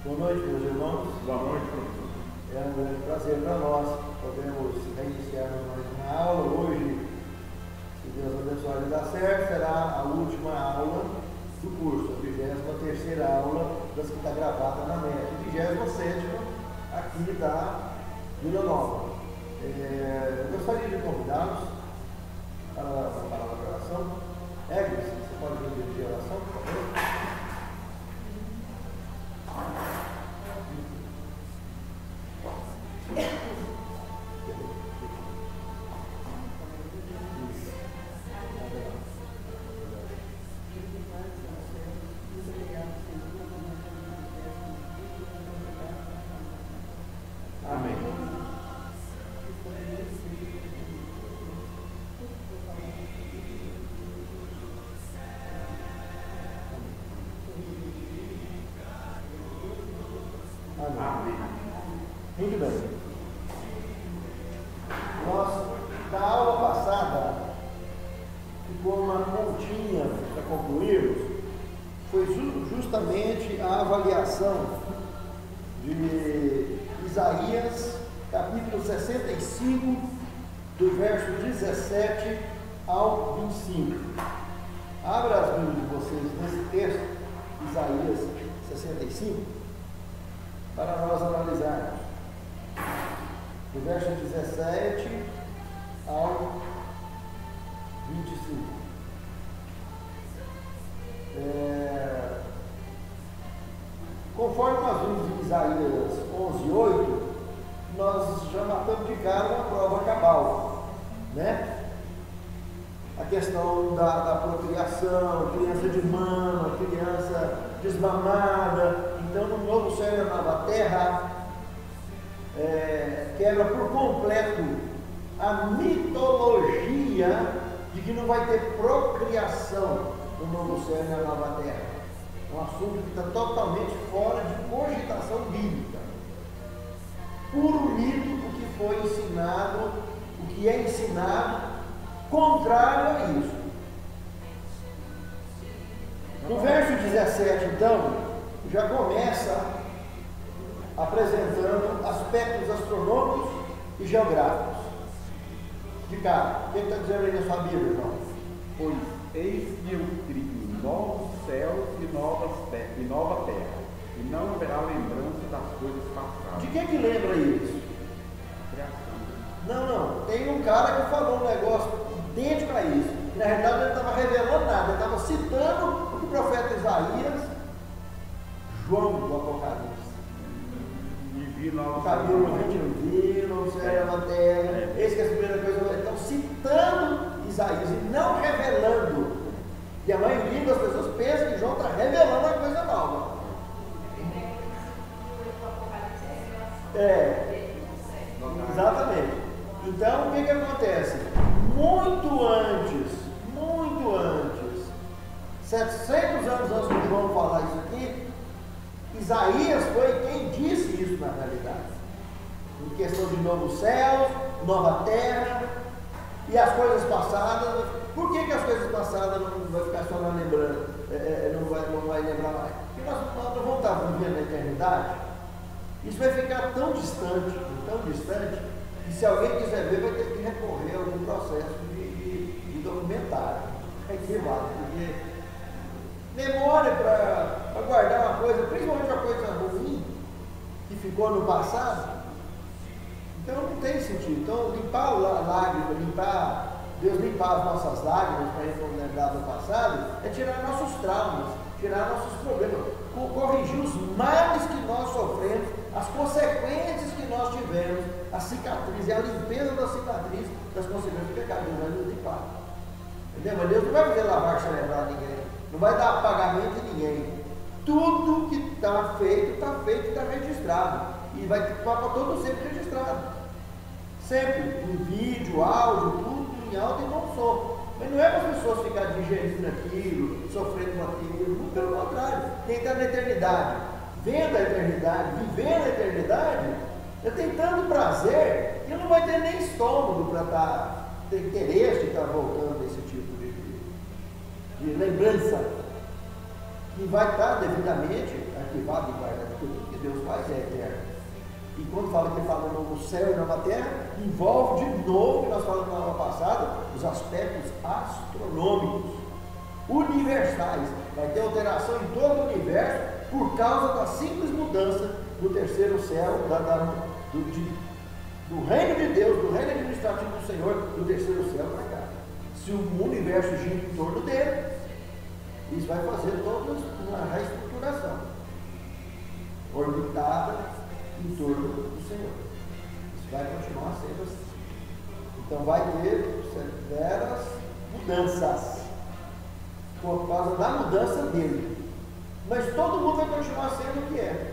Boa noite, meus irmãos. Boa noite, professor. É um grande prazer para nós podermos reiniciar mais uma aula. Hoje, se Deus abençoar e dar certo, será a última aula do curso, a 23ª aula das que está gravada na NET, 27ª aqui da Vila Nova. Eu gostaria de convidá-los para a palavra de oração. Eglis, você pode vir dirigir a oração, por favor? Muito bem. Na aula passada, ficou uma pontinha para concluirmos, foi justamente a avaliação de Isaías, capítulo 65, do verso 17 ao 25. Abra as Bíblias de vocês nesse texto, Isaías 65, para nós analisarmos. Do verso 17 ao 25. Conforme nós vimos em Isaías 11:8, nós já matamos de cara uma prova cabal, né? A questão da procriação, criança de mama, criança desmamada. Então, no novo céu e na nova terra, quebra por completo a mitologia de que não vai ter procriação no novo céu e na nova terra. É um assunto que está totalmente fora de cogitação bíblica. Puro mito o que foi ensinado, o que é ensinado, contrário a isso. No verso 17, então, já começa apresentando aspectos astronômicos e geográficos. De cara, o que está dizendo aí na sua Bíblia, irmão? Pois eis que eu crio novos céus e nova terra, e não haverá lembrança das coisas passadas. De que lembra isso? Criação. Não. Tem um cara que falou um negócio idêntico a isso. Na realidade, ele não estava revelando nada, ele estava citando o que o profeta Isaías, João do Apocalipse. O cabelo a gente não viu, não serve na terra. Esse que é a primeira coisa. Então, citando Isaías e não revelando. E a maioria das pessoas pensa que João está revelando uma coisa nova. Exatamente. Então, o que acontece? Muito antes, 700 anos antes de João falar isso aqui, Isaías foi quem disse isso na realidade. Em questão de novos céus, nova terra e as coisas passadas. Por que as coisas passadas não vai ficar só na lembrança? Não vai lembrar mais? Porque nós não vamos estar vivendo na eternidade. Isso vai ficar tão distante, que se alguém quiser ver, vai ter que recorrer a algum processo de documentário. É que vale, porque memória para guardar uma coisa, principalmente uma coisa ruim, que ficou no passado, então não tem sentido. Então, limpar lágrimas, Deus limpar as nossas lágrimas para a gente não lembrar do passado, é tirar nossos traumas, tirar nossos problemas, corrigir os males que nós sofremos, as consequências que nós tivemos, a cicatriz e a limpeza da cicatriz das consequências do pecado. Deus vai nos limpar. Entendeu? Mas Deus não vai fazer lavagem cerebral a ninguém, não vai dar apagamento em ninguém. Tudo que está feito e está registrado. E vai para todo sempre registrado. Sempre, em vídeo, áudio, tudo em alto e bom som. Mas não é para as pessoas ficarem digerindo aquilo, sofrendo com aquilo, muito pelo contrário. Quem está na eternidade, vendo a eternidade, vivendo a eternidade, é tentando prazer, e não vai ter nem estômago para ter interesse de estar voltando a esse tipo de lembrança. e vai estar devidamente arquivado e guardado, porque tudo que Deus faz é eterno. E quando fala que ele fala novo céu e nova terra, envolve de novo, que nós falamos na aula passada, os aspectos astronômicos, universais. Vai ter alteração em todo o universo por causa da simples mudança do terceiro céu, do reino de Deus, do reino administrativo do Senhor, do terceiro céu para cá. Se o universo gira em torno dele, isso vai fazer toda uma reestruturação orbitada em torno do Senhor. Isso vai continuar sendo assim. Então vai ter severas mudanças por causa da mudança dele. Mas todo mundo vai continuar sendo o que é.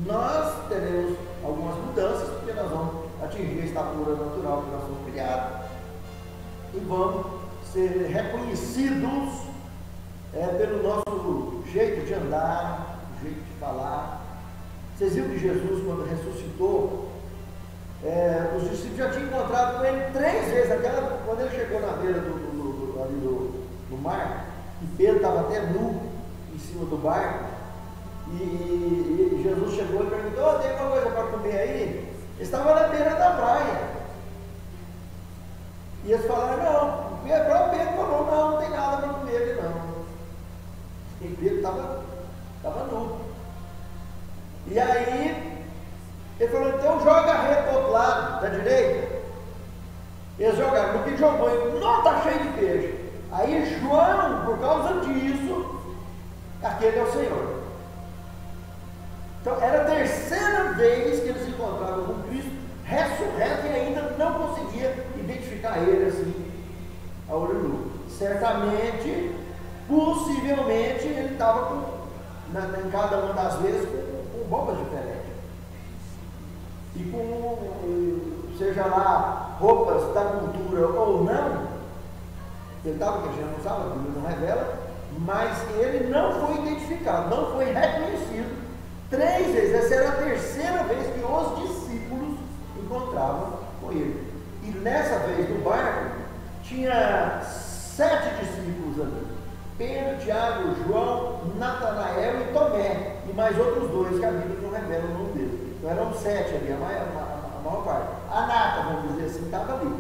Nós teremos algumas mudanças, porque nós vamos atingir a estatura natural que nós somos criados e vamos ser reconhecidos pelo nosso jeito de andar, jeito de falar. Vocês viram que Jesus, quando ressuscitou, os discípulos já tinham encontrado com ele 3 vezes. Quando ele chegou na beira do mar, e Pedro estava até nu em cima do barco, e Jesus chegou e perguntou: tem alguma coisa para comer aí? Eles estavam na beira da praia. E eles falaram: não. Pedro falou: não tem nada para comer ali não. E Pedro estava nu. E aí ele falou: então joga a rede do outro lado, da direita. Eles jogaram, no que jogou, ele não está cheio de peixe. Aí João, por causa disso, aquele é o Senhor. Então era a 3ª vez que eles se encontravam com Cristo ressurreto e ainda não conseguia identificar ele assim a olho nu. Certamente, possivelmente, ele estava em cada uma das vezes com bombas diferentes. E com, seja lá, roupas da cultura ou não, ele estava, que a gente não sabe, a Bíblia não revela, mas ele não foi identificado, não foi reconhecido. 3 vezes, essa era a 3ª vez que os discípulos encontravam com ele. E nessa vez no barco, tinha 7 discípulos ali: Pedro, Tiago, João, Natanael e Tomé, e mais outros 2 que a Bíblia não revela o nome deles. Então eram 7 ali, a maior parte. A nata, vamos dizer assim, estava ali.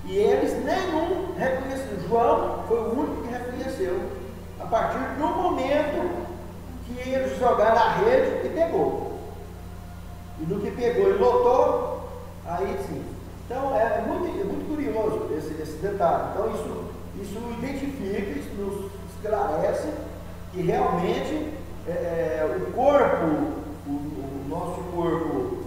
E eles nenhum reconheceram. João foi o único que reconheceu a partir do momento que eles jogaram a rede e pegou. E no que pegou e lotou, aí sim. Então é muito curioso esse detalhe. Então isso identifica, isso nos esclarece que realmente o corpo, o nosso corpo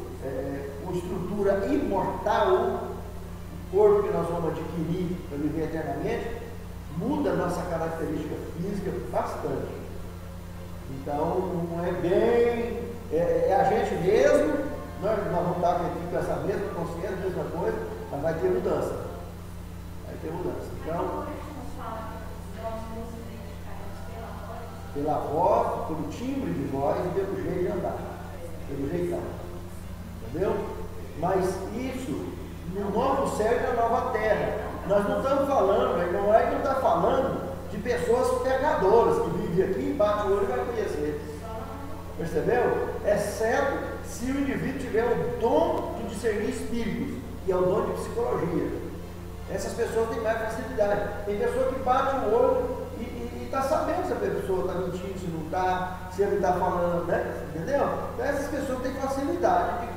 com estrutura imortal, o corpo que nós vamos adquirir para viver eternamente, muda a nossa característica física bastante. Então não é bem, a gente mesmo, nós vamos estar aqui com essa mesma consciência, a mesma coisa, mas vai ter mudança. Vai ter mudança. Então, pela voz, pelo timbre de voz e pelo jeito de andar, pelo jeitão. Entendeu? Mas isso no novo céu e na nova terra. Nós não estamos falando, não é que não está falando de pessoas pecadoras que vivem aqui, bate o olho e vai conhecer. Percebeu? Exceto se o indivíduo tiver o dom de discernir espíritos, que é o dom de psicologia. Essas pessoas têm mais facilidade. Tem pessoa que bate o olho e está sabendo se a pessoa está mentindo, se não está, se ele está falando, né? Entendeu? Então essas pessoas têm facilidade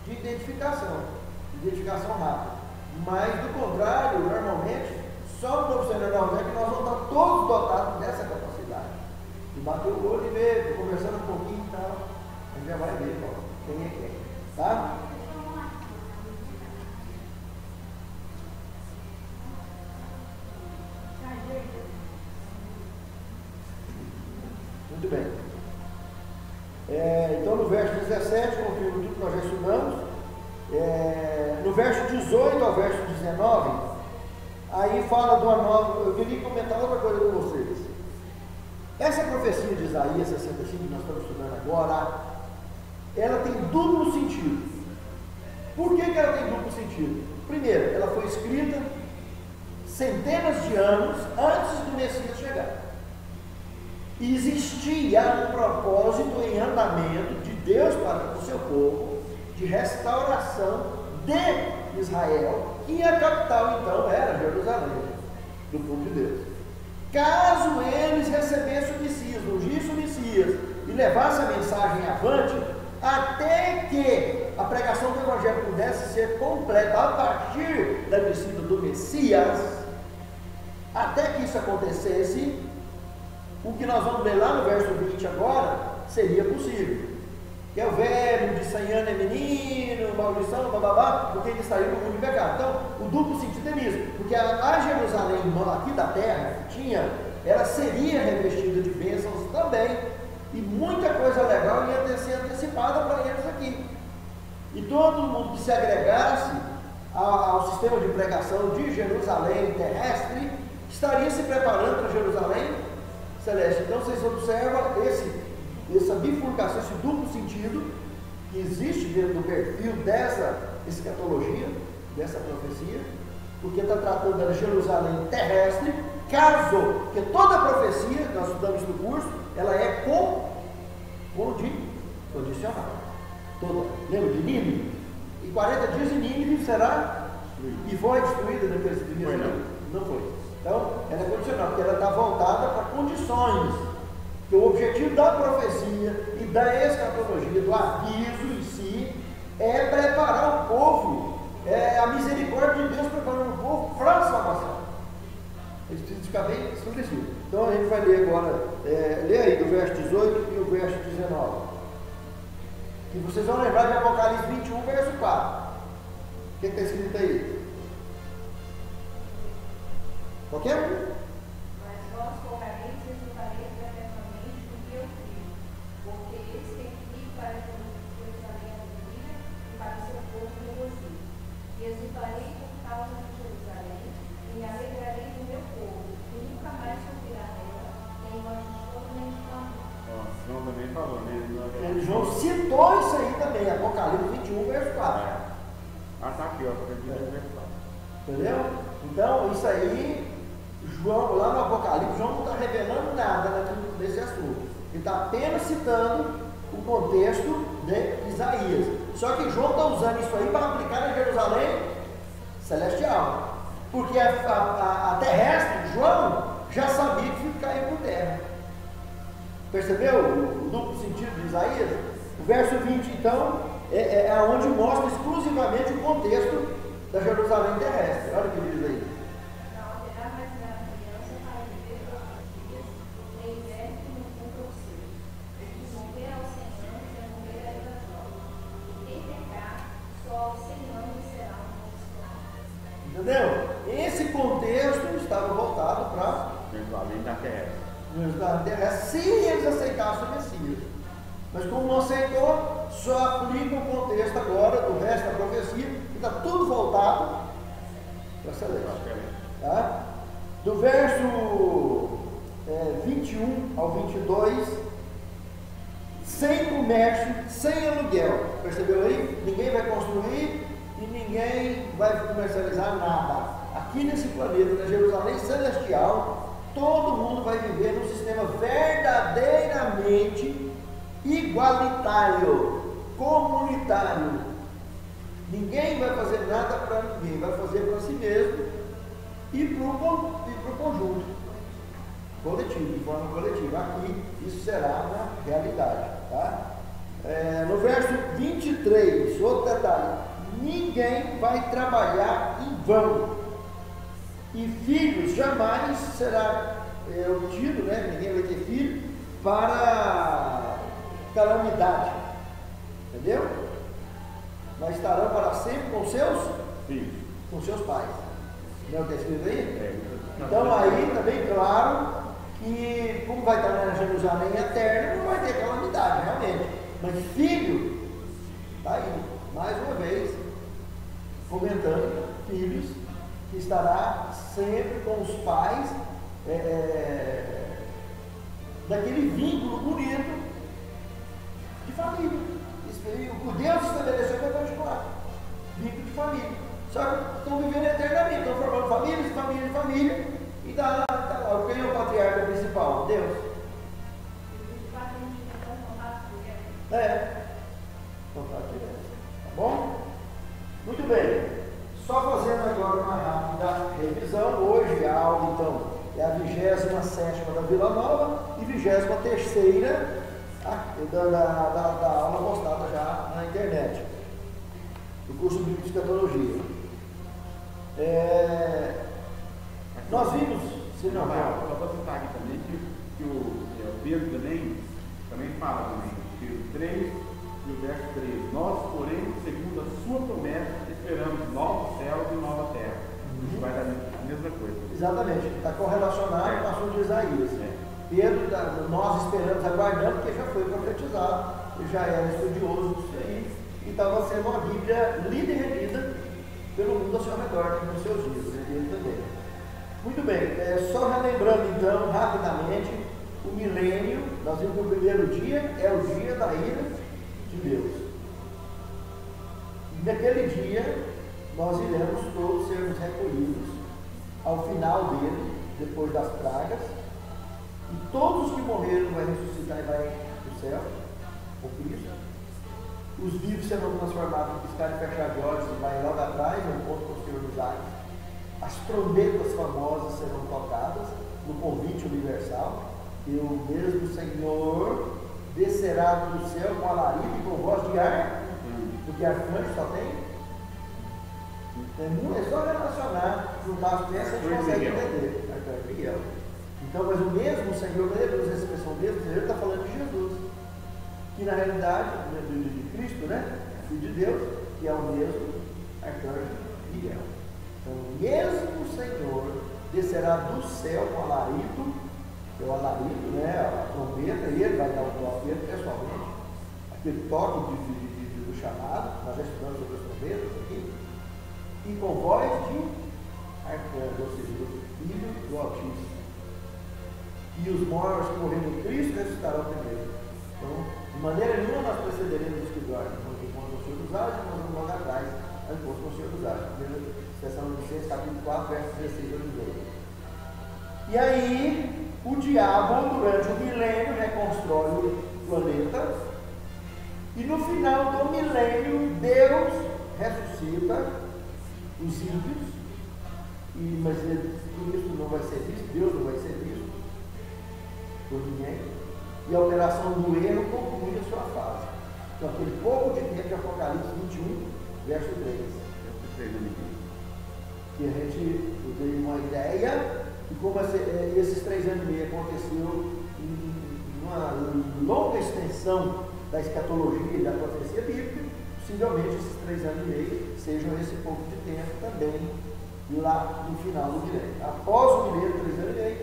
de identificação rápida. Mas do contrário, normalmente, só no novo céu e na nova terra que nós vamos estar todos dotados dessa capacidade. De bater o olho e ver, conversando um pouquinho e tal, a gente já vai ver quem é quem. Tá? Muito bem. Então no verso 17, confirmo tudo que nós já estudamos. No verso 18 ao verso 19, aí fala de uma nova. Eu queria comentar outra coisa com vocês. Essa profecia de Isaías 65 que nós estamos estudando agora, ela tem duplo sentido. Por que ela tem duplo sentido? Primeiro, ela foi escrita centenas de anos antes do Messias chegar. existia um propósito em andamento de Deus para o seu povo, de restauração de Israel, e a capital então era Jerusalém, do povo de Deus. Caso eles recebessem o Messias, ungissem o Messias e levassem a mensagem avante, até que a pregação do Evangelho pudesse ser completa a partir da descida do Messias, até que isso acontecesse, o que nós vamos ler lá no verso 20 agora, seria possível. Que é o velho de 100 anos é menino, maldição, bababá, porque ele saiu do mundo de pecado. Então, o duplo sentido é nisso, porque a Jerusalém aqui da terra que tinha, ela seria revestida de bênçãos também, e muita coisa legal ia ter sido antecipada para eles aqui. E todo mundo que se agregasse ao sistema de pregação de Jerusalém terrestre, estaria se preparando para Jerusalém celeste. Então vocês observam essa bifurcação, esse duplo sentido que existe dentro do perfil dessa escatologia, dessa profecia, porque está tratando da Jerusalém terrestre, caso, porque toda a profecia, nós estudamos no curso, ela é condicional. Toda. Lembra de Nínive? Em 40 dias em Nínive será e foi destruída naqueles dias. Não foi. Então, ela é condicional, porque ela está voltada para condições. Que o objetivo da profecia e da escatologia, do aviso em si, é preparar o povo, é a misericórdia de Deus preparando o povo para a salvação. Eles precisam ficar bem estabelecidos. Então a gente vai ler agora, lê aí do verso 18 e o verso 19. E vocês vão lembrar de Apocalipse 21, verso 4. O que está escrito aí? Qualquer um? Mas vós correreis e exultareis eternamente com que eu fiz, porque eles têm que para Jerusalém alegria e para o seu povo regozijo. E exultarei por causa de Jerusalém, e me alegrarei do meu povo, que nunca mais sofrerá nela, nem voz de choro, nem de clamor. João também falou, né? João citou isso aí também, Apocalipse 21, verso 4. Tá aqui, ó, verso 4. Entendeu? Então, isso aí, João, lá no Apocalipse, João não está revelando nada nesse assunto. Ele está apenas citando o contexto de Isaías. Só que João está usando isso aí para aplicar em Jerusalém celestial. Porque a terrestre, João, já sabia que ia cair por terra. Percebeu o duplo sentido de Isaías? O verso 20, então, é onde mostra exclusivamente o contexto da Jerusalém terrestre. Olha o que diz aí. Não haverá mais na criança para viver todos os dias, nem velho que não cumpra o seu. O que morrer aos 100 anos é morrer ainda jovem. E quem pecar, só aos 100 anos será um condicionado. Entendeu? Esse contexto estava voltado para Jerusalém da terra. Jerusalém terrestre, se eles aceitassem o Messias. Mas como não aceitou, só aplica o contexto agora do resto da profecia, que está tudo voltado para celeste. Tá? Do verso 21 ao 22, sem comércio, sem aluguel. Percebeu aí? Ninguém vai construir e ninguém vai comercializar nada. Aqui nesse planeta, na Jerusalém celestial, todo mundo vai viver num sistema verdadeiramente igualitário, comunitário. Ninguém vai fazer nada para ninguém, vai fazer para si mesmo e para o conjunto coletivo, de forma coletiva. Aqui isso será uma realidade. Tá? No verso 23, outro detalhe: ninguém vai trabalhar em vão, e filhos jamais será obtido, né? Ninguém vai ter filho para calamidade, entendeu? Mas estarão para sempre com seus filhos, com seus pais. Não é o que está escrito aí? Então aí está bem claro que, como vai estar na Jerusalém eterna, não vai ter calamidade, realmente. Mas filho, está aí, mais uma vez, comentando, filhos, que estará sempre com os pais, daquele vínculo bonito de família. O Deus estabeleceu para continuar, vínculo de família. Só que estão vivendo eternamente, estão formando famílias, família, família, e está lá, quem é o patriarca principal? Deus. Contato direto. Tá bom? Muito bem. Só fazendo agora uma rápida revisão. Hoje a aula, então, é a 27ª da Vila Nova e 23ª da aula postada já na internet, do curso de Escatologia. Nós vimos, se não só vou citar aqui também que o Pedro também fala também, Pedro 3 e o verso 3. Nós, porém, segundo a sua promessa, esperamos novos céus e nova terra. Isso vai dar a mesma coisa. Exatamente, está correlacionado com o assunto de Isaías. Pedro, nós esperamos, aguardando, porque já foi profetizado, ele já era estudioso disso aí, e estava sendo uma Bíblia lida e relida pelo mundo ao seu redor, nos seus dias, ele também. Muito bem, só relembrando então, rapidamente, o milênio. Nós vimos que o primeiro dia é o dia da ira de Deus. E naquele dia, nós iremos todos sermos recolhidos ao final dele, depois das pragas, e todos os que morreram vão ressuscitar e vai para o céu, com Cristo. Os vivos serão transformados em piscar e fechar de olhos e vai logo atrás, no ponto posterior dos ares. As trombetas famosas serão tocadas no convite universal, e o mesmo Senhor descerá do céu com alarido e com voz de ar, porque arcanjo só tem. É só relacionar, juntar as peças, a gente consegue entender. Arcanjo Miguel. Então, mas o mesmo Senhor, ele usa a expressão mesmo, ele está falando de Jesus, que na realidade, de Cristo, né? Filho de Deus, que é o mesmo Arcanjo Miguel. Então, o mesmo Senhor descerá do céu com alarido, que é o alarido, né? A trombeta, e ele vai dar o toque dele pessoalmente, aquele toque do chamado, nós já estudamos sobre as trombetas aqui, e com voz de arcanjo, ou seja, do Filho do Altíssimo. E os mortos que morreram em Cristo ressuscitarão primeiro. Então, de maneira nenhuma nós precederemos os que dormem, porque enquanto o Senhor dos Ares, nós vamos logo atrás, enquanto o Senhor dos Ares. Primeira Tessalonicenses, capítulo 4, versos 16 a 18. E aí, o diabo, durante o milênio, reconstrói o planeta, e no final do milênio, Deus ressuscita os ímpios, mas Cristo não vai ser visto, Deus não vai ser visto por ninguém, e a operação do erro conclui a sua fase. Então, aquele pouco de tempo de Apocalipse 21, verso 3. Que a gente tem uma ideia de como esses 3 anos e meio aconteceu em uma longa extensão da escatologia e da profecia bíblica. Possivelmente esses 3 anos e meio sejam esse pouco de tempo também lá no final do milênio. Após o milênio, 3 anos e meio,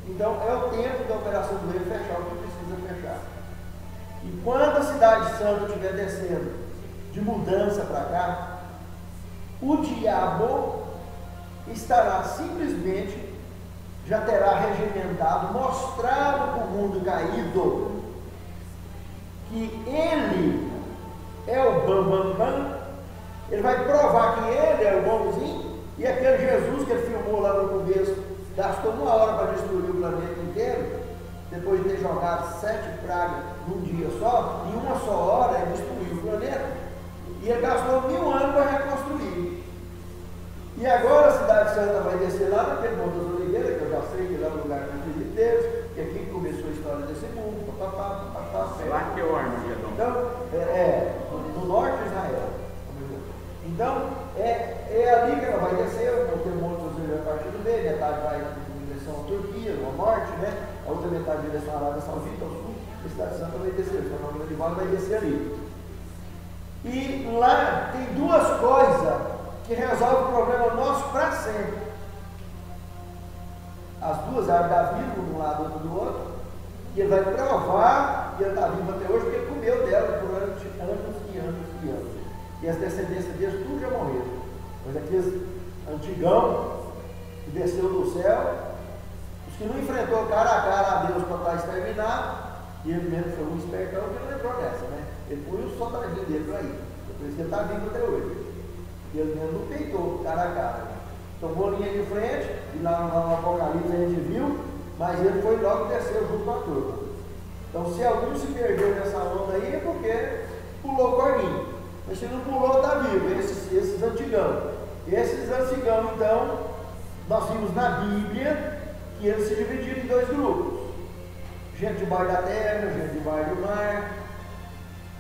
então é o tempo da operação do erro fechar o que precisa fechar. E quando a cidade santa estiver descendo de mudança para cá, o diabo estará simplesmente, já terá regimentado, mostrado para o mundo caído que ele é o bam, ele vai provar que ele é o bonzinho, e aquele Jesus que ele filmou lá no começo, gastou 1 hora para destruir o planeta inteiro, depois de ter jogado 7 pragas num dia só, em uma só hora ele destruiu o planeta, e ele gastou 1000 anos para reconstruir. E agora a cidade santa vai descer lá naquele Monte das Oliveiras, que eu já sei que lá é o lugar de Deus, que aqui começou a história desse mundo, lá que é o Armagedon. Então, no norte de Israel. Então, é ali que ela vai descer, porque o Monte das Oliveiras a partir dele, metade vai em direção à Turquia, ao norte, né? A outra metade em direção à Arábia Saudita, ao sul, a cidade santa vai descer, o fenômeno de Vale vai descer ali. E lá tem 2 coisas que resolvem o problema nosso para sempre. As 2 árvores da vida, um do lado, outro do outro, e ele vai provar que ele está vivo até hoje, porque ele comeu dela por anos e anos e anos. E as descendências deles tudo já morreram. Mas aqueles antigão que desceu do céu, os que não enfrentou cara a cara a Deus para estar exterminado, e ele mesmo foi um espertão que não entrou nessa, né? Ele põe o soldadinho dele para ir. Por isso que ele está vivo até hoje. E ele mesmo não peitou cara a cara. Tomou linha de frente, e lá no Apocalipse a gente viu, mas ele foi logo e desceu junto com a turma. Então, se algum se perdeu nessa onda aí, é porque pulou o corguinho. Mas se não pulou, está vivo, esses antigão. Esses antigão, então, nós vimos na Bíblia que eles se dividiram em dois grupos. Gente debaixo da terra, gente debaixo do mar.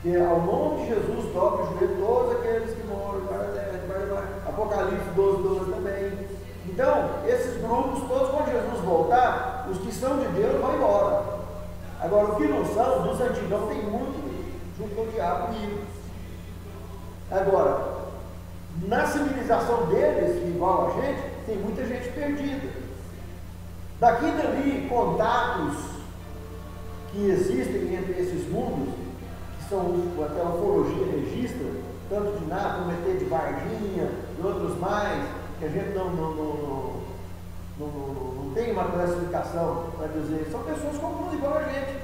E ao nome de Jesus, dobra o joelho todos aqueles que moram debaixo da terra, debaixo do mar. Apocalipse 12 também. Então, esses grupos, todos quando Jesus voltar, os que são de Deus vão embora. Agora, os que não são, dos antigão, tem muito junto com o diabo e agora, na civilização deles, igual a gente, tem muita gente perdida. Daqui e dali, contatos que existem entre esses mundos, que são o que a ufologia registra, tanto de nada como ET de Varginha e outros mais, que a gente não tem uma classificação para dizer, são pessoas comuns igual a gente.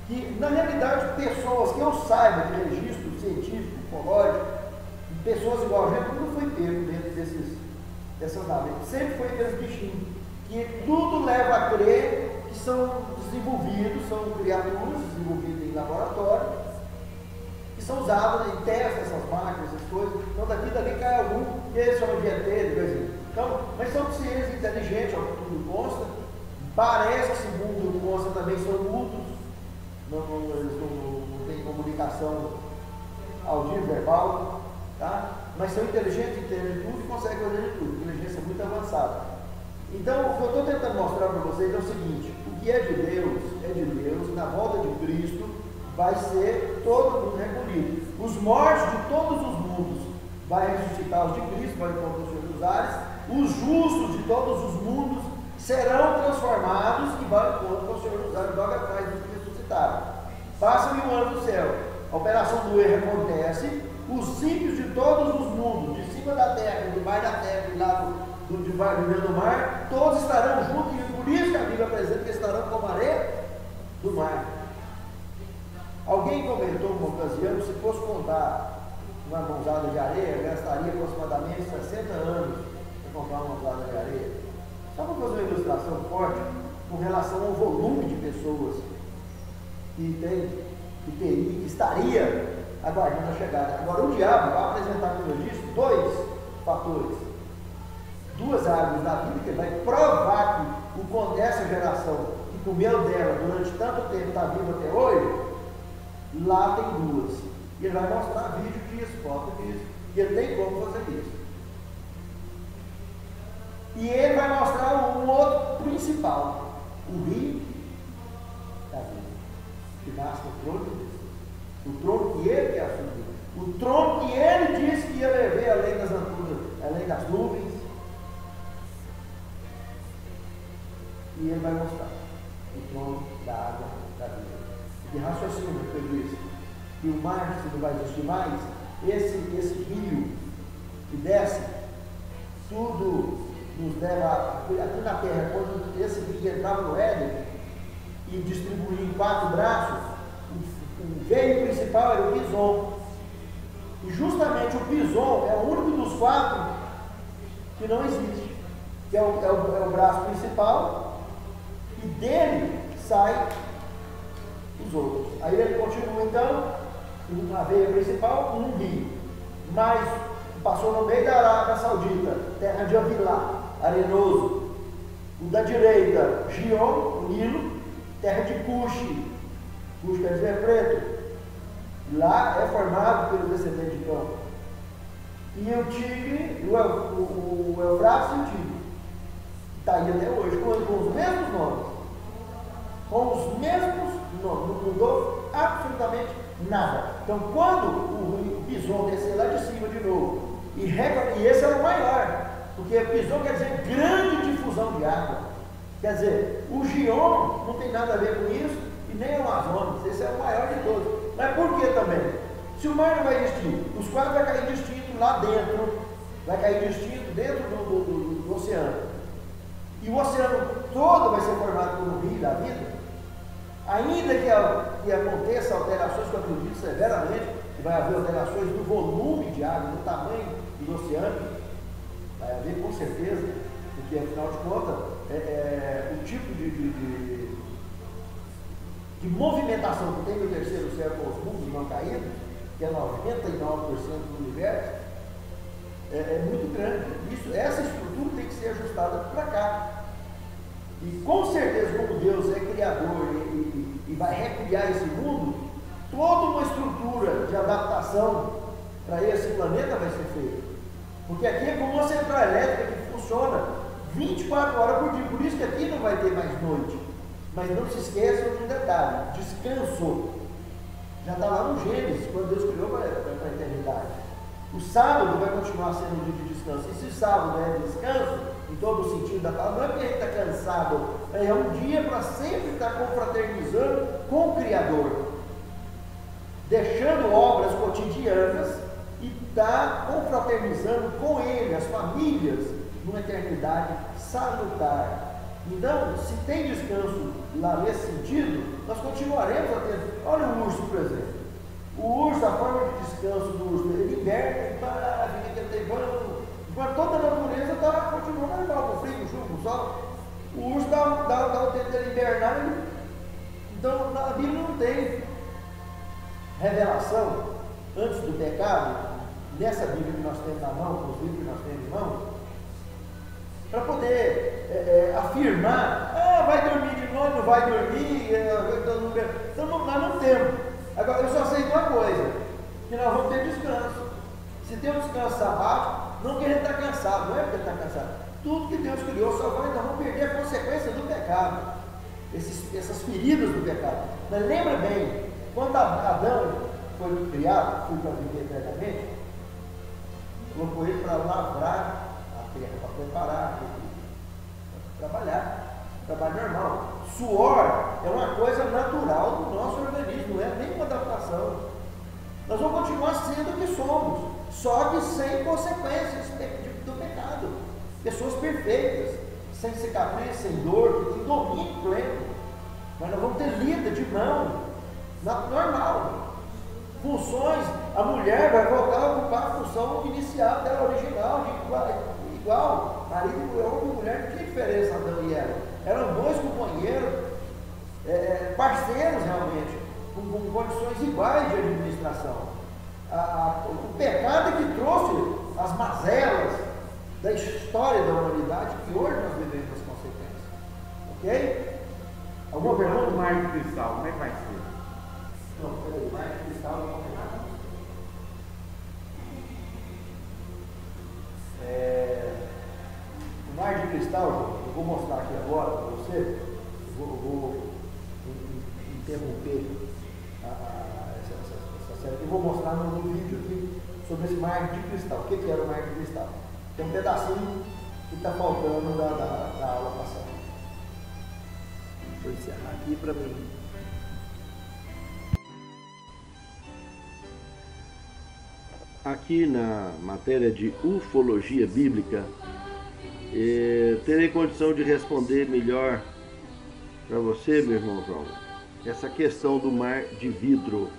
Que, na realidade, pessoas que eu saiba de registro científico, ufológico, pessoas igual a gente, nunca foi pego dentro dessas naves. Sempre foi aqueles bichinhos que tudo leva a crer que são desenvolvidos, são criaturas desenvolvidas em laboratório, que são usadas em testes, essas máquinas, essas coisas. Então, daqui e dali cai algum, que eles chamam de ET, de coisa assim. Então, mas são seres inteligentes, ao que tudo consta. Parece que, segundo consta, também são mudos. Eles não têm comunicação audível, verbal, tá? Mas são inteligentes, entendem tudo e conseguem fazer tudo. Inteligência muito avançada. Então, o que eu estou tentando mostrar para vocês é o seguinte: o que é de Deus, na volta de Cristo, vai ser todo mundo recolhido. Os mortos de todos os mundos vai ressuscitar os de Cristo, vai encontrar os seus ares. Os justos de todos os mundos serão transformados e vão encontrar os seus ares logo atrás dos que ressuscitaram. Passa 1000 anos no céu, a operação do erro acontece, os ímpios de todos os mundos, de cima da terra, de baixo da terra, de lá de dentro do mar, todos estarão juntos, e por isso que a Bíblia apresenta que estarão como areia do mar. Alguém comentou uma ocasião, se fosse contar uma mãozada de areia, gastaria aproximadamente 60 anos para comprar uma mãozada de areia. Só para fazer uma ilustração forte com relação ao volume de pessoas que estaria aguardando a chegada. Agora, o diabo vai apresentar, como eu disse, dois fatores, duas árvores da vida, que ele vai provar que essa geração que comeu dela durante tanto tempo está viva até hoje, lá tem duas. E ele vai mostrar vídeo disso, foto disso, e ele tem como fazer isso. E ele vai mostrar um outro principal, o rio da vida, que nasce no trono de Deus. O trono que ele quer assumir. O trono que ele disse que ia levar além das alturas, além das nuvens. E ele vai mostrar o trono da água da vida. De raciocínio que eu disse, que o mar se não vai existir mais, esse rio que desce, tudo nos leva, aqui na terra, quando esse rio entrava no Éden e distribuía em 4 braços, o veio principal era o Pison. E justamente o Pison é o único dos 4 que não existe, que é o braço principal, e dele sai os outros. Aí ele continua então, uma veia principal, um rio, mas passou no meio da Arábia Saudita, terra de Avilá, arenoso. O da direita, Gion, o Nilo, terra de Cuxi, Cuxi quer dizer preto. Lá é formado pelos descendentes de Cão. E o Tigre, o Eufrates e o Tigre, está aí até hoje, com os mesmos nomes. Com os mesmos nomes, não mudou absolutamente nada. Então, quando o Pison descer lá de cima de novo, e esse era o maior, porque Pison quer dizer grande difusão de água. Quer dizer, o Gion não tem nada a ver com isso, e nem o Amazonas, esse é o maior de todos. Mas por que também? Se o mar não vai existir, os 4 vai cair distinto lá dentro, vai cair distinto dentro do oceano. E o oceano todo vai ser formado por um rio da vida. Ainda que aconteça alterações que eu acredito severamente, que vai haver alterações do volume de água, do tamanho do oceano, vai haver com certeza, porque afinal de contas, o tipo de movimentação que tem no terceiro céu com os mundos não caídos, que é 99% do universo, é muito grande. Essa estrutura tem que ser ajustada para cá. E com certeza, como Deus é criador e vai recriar esse mundo, toda uma estrutura de adaptação para esse planeta vai ser feita. Porque aqui é como uma central elétrica que funciona 24 horas por dia. Por isso que aqui não vai ter mais noite. Mas não se esqueçam de um detalhe: descanso. Já está lá no Gênesis, quando Deus criou para a eternidade. O sábado vai continuar sendo um dia de descanso. E se o sábado é descanso, em todo o sentido da palavra, não é porque a gente está cansado, é um dia para sempre estar confraternizando com o Criador, deixando obras cotidianas e estar confraternizando com Ele, as famílias, numa eternidade salutar. Então, se tem descanso lá nesse sentido, nós continuaremos a ter. Olha o urso, por exemplo. O urso, a forma de descanso do urso, ele liberta, ele para, fica aquele tempão, enquanto toda a natureza continua normal, com frio, com chuva, com sol. O urso dá o tempo dele hibernar. Então, a Bíblia não tem revelação antes do pecado, nessa Bíblia que nós temos na mão, com os livros que nós temos em mão, para poder afirmar, vai dormir de noite, não vai dormir, então nós não temos. Agora, eu só sei de uma coisa, que nós vamos ter descanso. Se tem um descanso sabático, não que a gente está cansado, não é porque ele está cansado. Tudo que Deus criou só nós vamos perder a consequência do pecado, essas feridas do pecado. Mas lembra bem, quando Adão foi criado, foi para viver eternamente, colocou ele para lavrar a terra, para preparar, para trabalhar, trabalho normal. Suor é uma coisa natural do nosso organismo, não é nenhuma adaptação. Nós vamos continuar sendo o que somos, só que sem consequências do pecado. Pessoas perfeitas, sem cicatriz, sem dor, que tem domínio pleno. Mas nós vamos ter lida de mão, normal. Funções, a mulher vai voltar a ocupar a função inicial dela, original, igual. Marido e mulher, não tinha diferença, Adão e Eva. Eram dois companheiros, parceiros realmente, com condições iguais de administração. O pecado é que trouxe as mazelas da história da humanidade, que hoje nós vivemos as consequências. Ok? Alguma pergunta? O mar de cristal, como é que vai ser? Não, peraí, mar de cristal não tem nada. O mar de cristal, eu vou mostrar aqui agora para você. Vou interromper essa série. Eu vou mostrar no vídeo aqui sobre esse mar de cristal. O que era o mar de cristal? Tem um pedacinho que está faltando da aula passada. Deixa eu encerrar aqui para mim. Aqui na matéria de ufologia bíblica, terei condição de responder melhor para você, meu irmão João, essa questão do mar de vidro.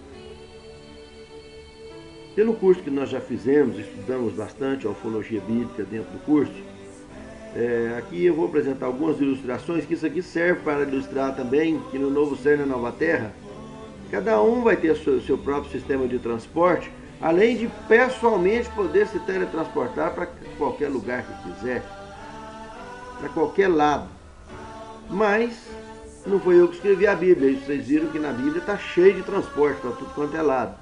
Pelo curso que nós já fizemos, estudamos bastante a ufologia bíblica dentro do curso. Aqui eu vou apresentar algumas ilustrações, que isso aqui serve para ilustrar também que no novo céu e na nova terra, cada um vai ter seu próprio sistema de transporte, além de pessoalmente poder se teletransportar para qualquer lugar que quiser, para qualquer lado. Mas não foi eu que escrevi a Bíblia, vocês viram que na Bíblia está cheio de transporte para tudo quanto é lado.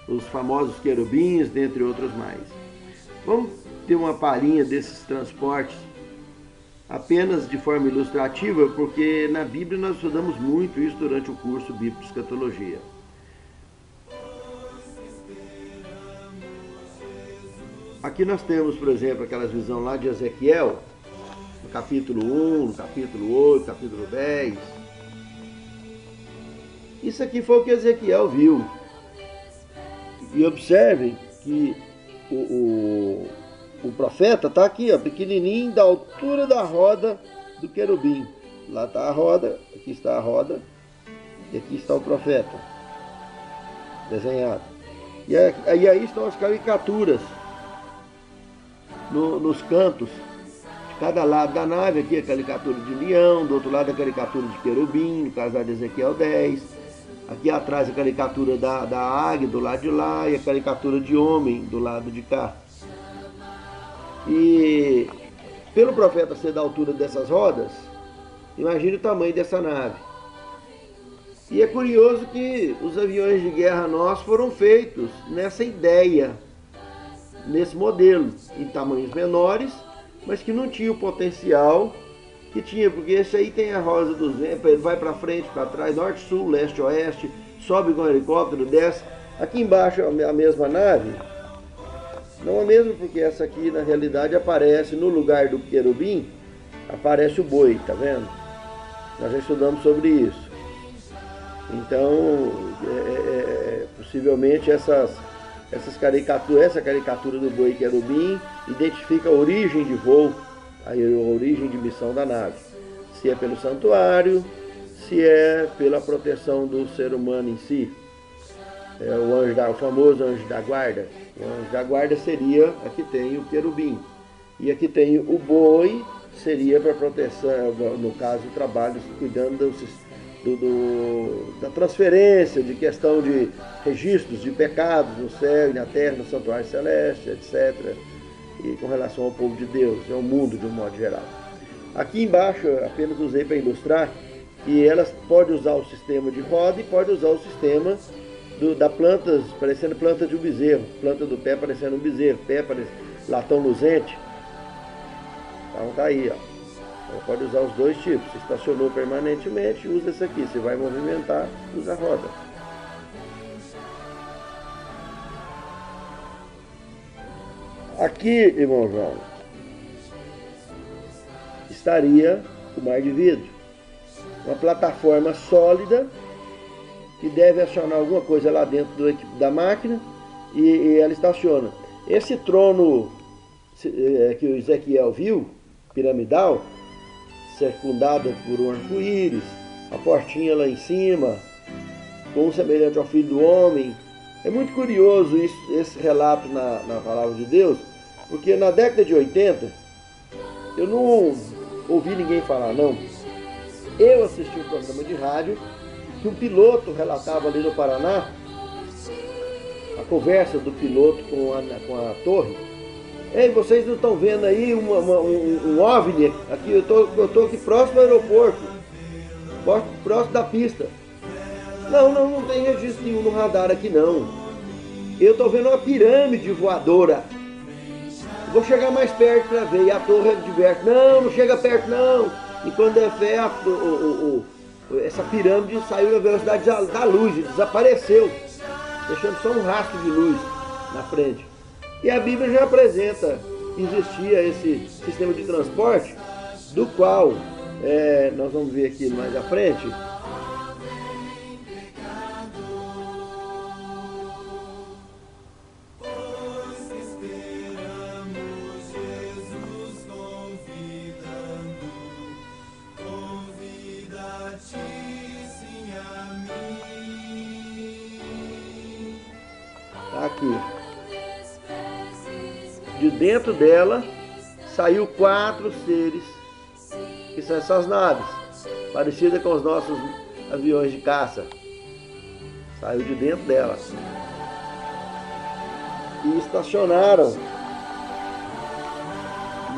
Os famosos querubins, dentre outros mais. Vamos ter uma palhinha desses transportes, apenas de forma ilustrativa, porque na Bíblia nós estudamos muito isso durante o curso Bíblico de Escatologia. Aqui nós temos, por exemplo, aquelas visões lá de Ezequiel, no capítulo 1, no capítulo 8, capítulo 10. Isso aqui foi o que Ezequiel viu. E observem que o profeta está aqui, ó, pequenininho, da altura da roda do querubim. Lá está a roda, aqui está a roda, e aqui está o profeta, desenhado. E aí estão as caricaturas nos cantos, de cada lado da nave. Aqui a caricatura de leão, do outro lado a caricatura de querubim, no caso da de Ezequiel 10. Aqui atrás a caricatura da águia do lado de lá e a caricatura de homem do lado de cá. E pelo profeta ser da altura dessas rodas, imagine o tamanho dessa nave. E é curioso que os aviões de guerra nossos foram feitos nessa ideia, nesse modelo, em tamanhos menores, mas que não tinha o potencial que tinha, porque esse aí tem a rosa dos ventos, ele vai para frente, para trás, norte, sul, leste, oeste, sobe com um helicóptero, desce. Aqui embaixo a mesma nave, não a mesma, porque essa aqui na realidade aparece no lugar do querubim, aparece o boi, tá vendo? Nós já estudamos sobre isso. Então, possivelmente essas caricaturas, essa caricatura do boi querubim identifica a origem de voo, a origem de missão da nave. Se é pelo santuário, se é pela proteção do ser humano em si. O famoso anjo da guarda. O anjo da guarda seria, aqui tem o querubim. E aqui tem o boi, seria para proteção, no caso, o trabalho cuidando da transferência, de questão de registros de pecados no céu e na terra, no santuário celeste, etc. E com relação ao povo de Deus, ao mundo de um modo geral. Aqui embaixo, apenas usei para ilustrar que elas podem usar o sistema de roda e pode usar o sistema da planta, parecendo planta de um bezerro, planta do pé parecendo um bezerro, pé parecendo latão luzente. Então tá aí, ó. Então, pode usar os dois tipos. Se estacionou permanentemente, usa esse aqui. Se vai movimentar, usa a roda. Aqui, irmão João, estaria o mar de vidro. Uma plataforma sólida que deve acionar alguma coisa lá dentro da máquina e ela estaciona. Esse trono que o Ezequiel viu, piramidal, circundada por um arco-íris, a portinha lá em cima, com um semelhante ao Filho do Homem. É muito curioso esse relato na palavra de Deus, porque na década de 80, eu não ouvi ninguém falar, não. Eu assisti um programa de rádio que um piloto relatava ali no Paraná, a conversa do piloto com a torre. Ei, vocês não estão vendo aí um OVNI? Aqui, eu tô aqui próximo do aeroporto, próximo da pista. Não tem registro nenhum no radar aqui não. Eu estou vendo uma pirâmide voadora. Vou chegar mais perto para ver. E a torre adverte, não chega perto não. E quando é fé, essa pirâmide saiu na velocidade da luz, desapareceu, deixando só um rastro de luz na frente. E a Bíblia já apresenta que existia esse sistema de transporte, do qual, nós vamos ver aqui mais à frente, aqui. De dentro dela saiu 4 seres, que são essas naves, parecidas com os nossos aviões de caça. Saiu de dentro dela. E estacionaram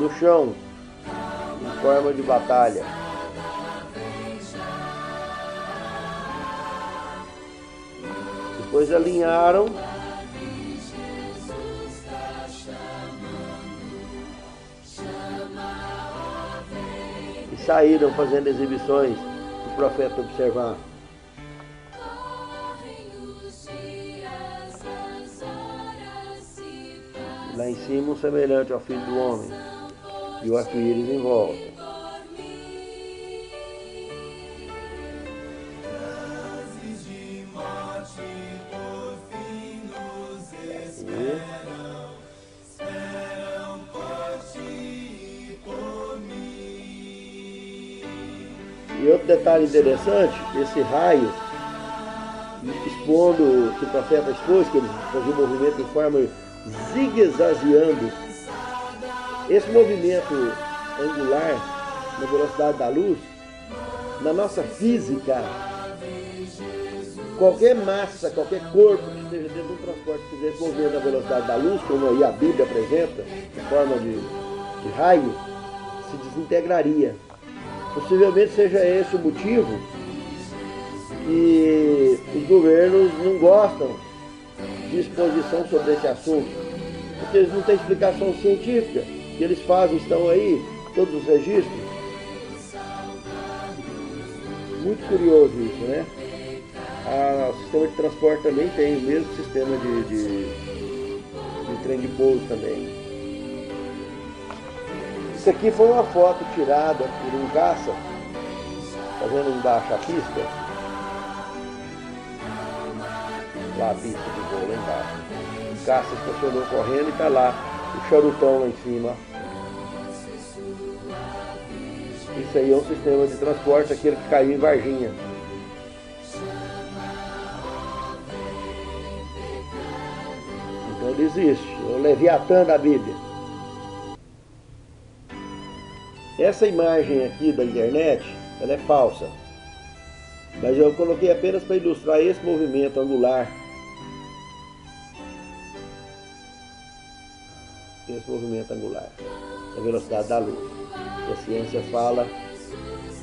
no chão, em forma de batalha. Depois alinharam e saíram fazendo exibições para o profeta observar. Lá em cima um semelhante ao Filho do Homem e o arco-íris em volta. E outro detalhe interessante, esse raio, expondo, que o profeta expôs, que ele fazia um movimento em forma zigue-zagueando. Esse movimento angular, na velocidade da luz, na nossa física, qualquer massa, qualquer corpo que esteja dentro de um transporte que estivesse movendo a velocidade da luz, como aí a Bíblia apresenta, em forma de raio, se desintegraria. Possivelmente seja esse o motivo que os governos não gostam de exposição sobre esse assunto, porque eles não têm explicação científica. O que eles fazem, estão aí, todos os registros. Muito curioso isso, né? O sistema de transporte também tem o mesmo sistema de trem de pouso também. Isso aqui foi uma foto tirada por um caça, fazendo embaixo a pista. Lá a pista de voo, lá embaixo. O caça estacionou correndo e está lá, o charutão lá em cima. Isso aí é um sistema de transporte, aquele que caiu em Varginha. Então ele existe, o Leviatã da Bíblia. Essa imagem aqui da internet, ela é falsa. Mas eu coloquei apenas para ilustrar esse movimento angular. Esse movimento angular, a velocidade da luz. E a ciência fala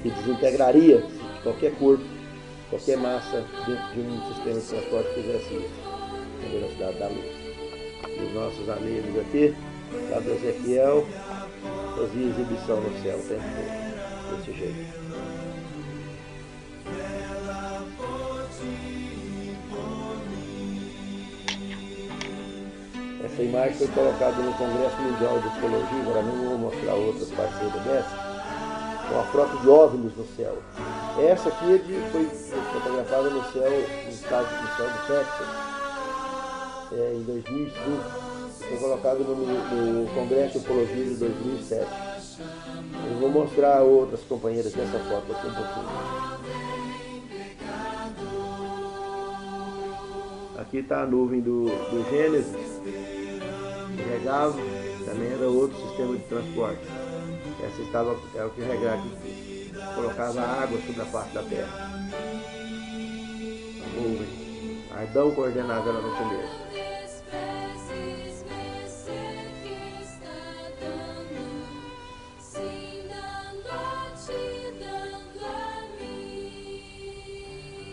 que desintegraria se qualquer corpo, qualquer massa dentro de um sistema de transporte fizesse isso, a velocidade da luz. E os nossos amigos aqui, lá do Ezequiel, fazia exibição no céu o tempo todo, desse jeito. Essa imagem foi colocada no Congresso Mundial de Ufologia, agora não vou mostrar outras parceiras dessa, com a frota de OVNIs no céu. Essa aqui foi fotografada no céu, no céu do Texas, em 2005. Foi colocada no Congresso de Ufologia de 2007. Eu vou mostrar outras companheiras dessa foto aqui um pouquinho. Aqui está a nuvem do Gênesis. Regava, também era outro sistema de transporte. Essa é o que regava, que colocava água sobre a face da terra. A nuvem. Adão coordenava ela no começo.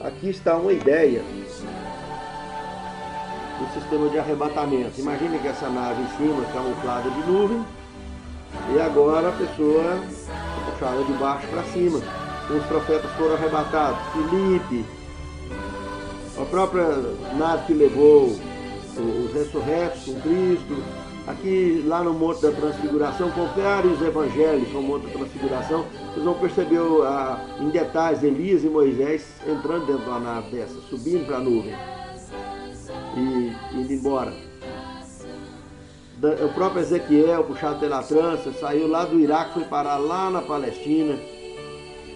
Aqui está uma ideia do sistema de arrebatamento. Imagine que essa nave em cima, camuflada de nuvem, e agora a pessoa é puxada de baixo para cima. Os profetas foram arrebatados. Filipe, a própria nave que levou os ressurretos com Cristo. Aqui, lá no Monte da Transfiguração, comparem os evangelhos com o Monte da Transfiguração, vocês vão perceber em detalhes Elias e Moisés entrando dentro de uma nave dessa, subindo para a nuvem e indo embora. O próprio Ezequiel, puxado pela trança, saiu lá do Iraque, foi parar lá na Palestina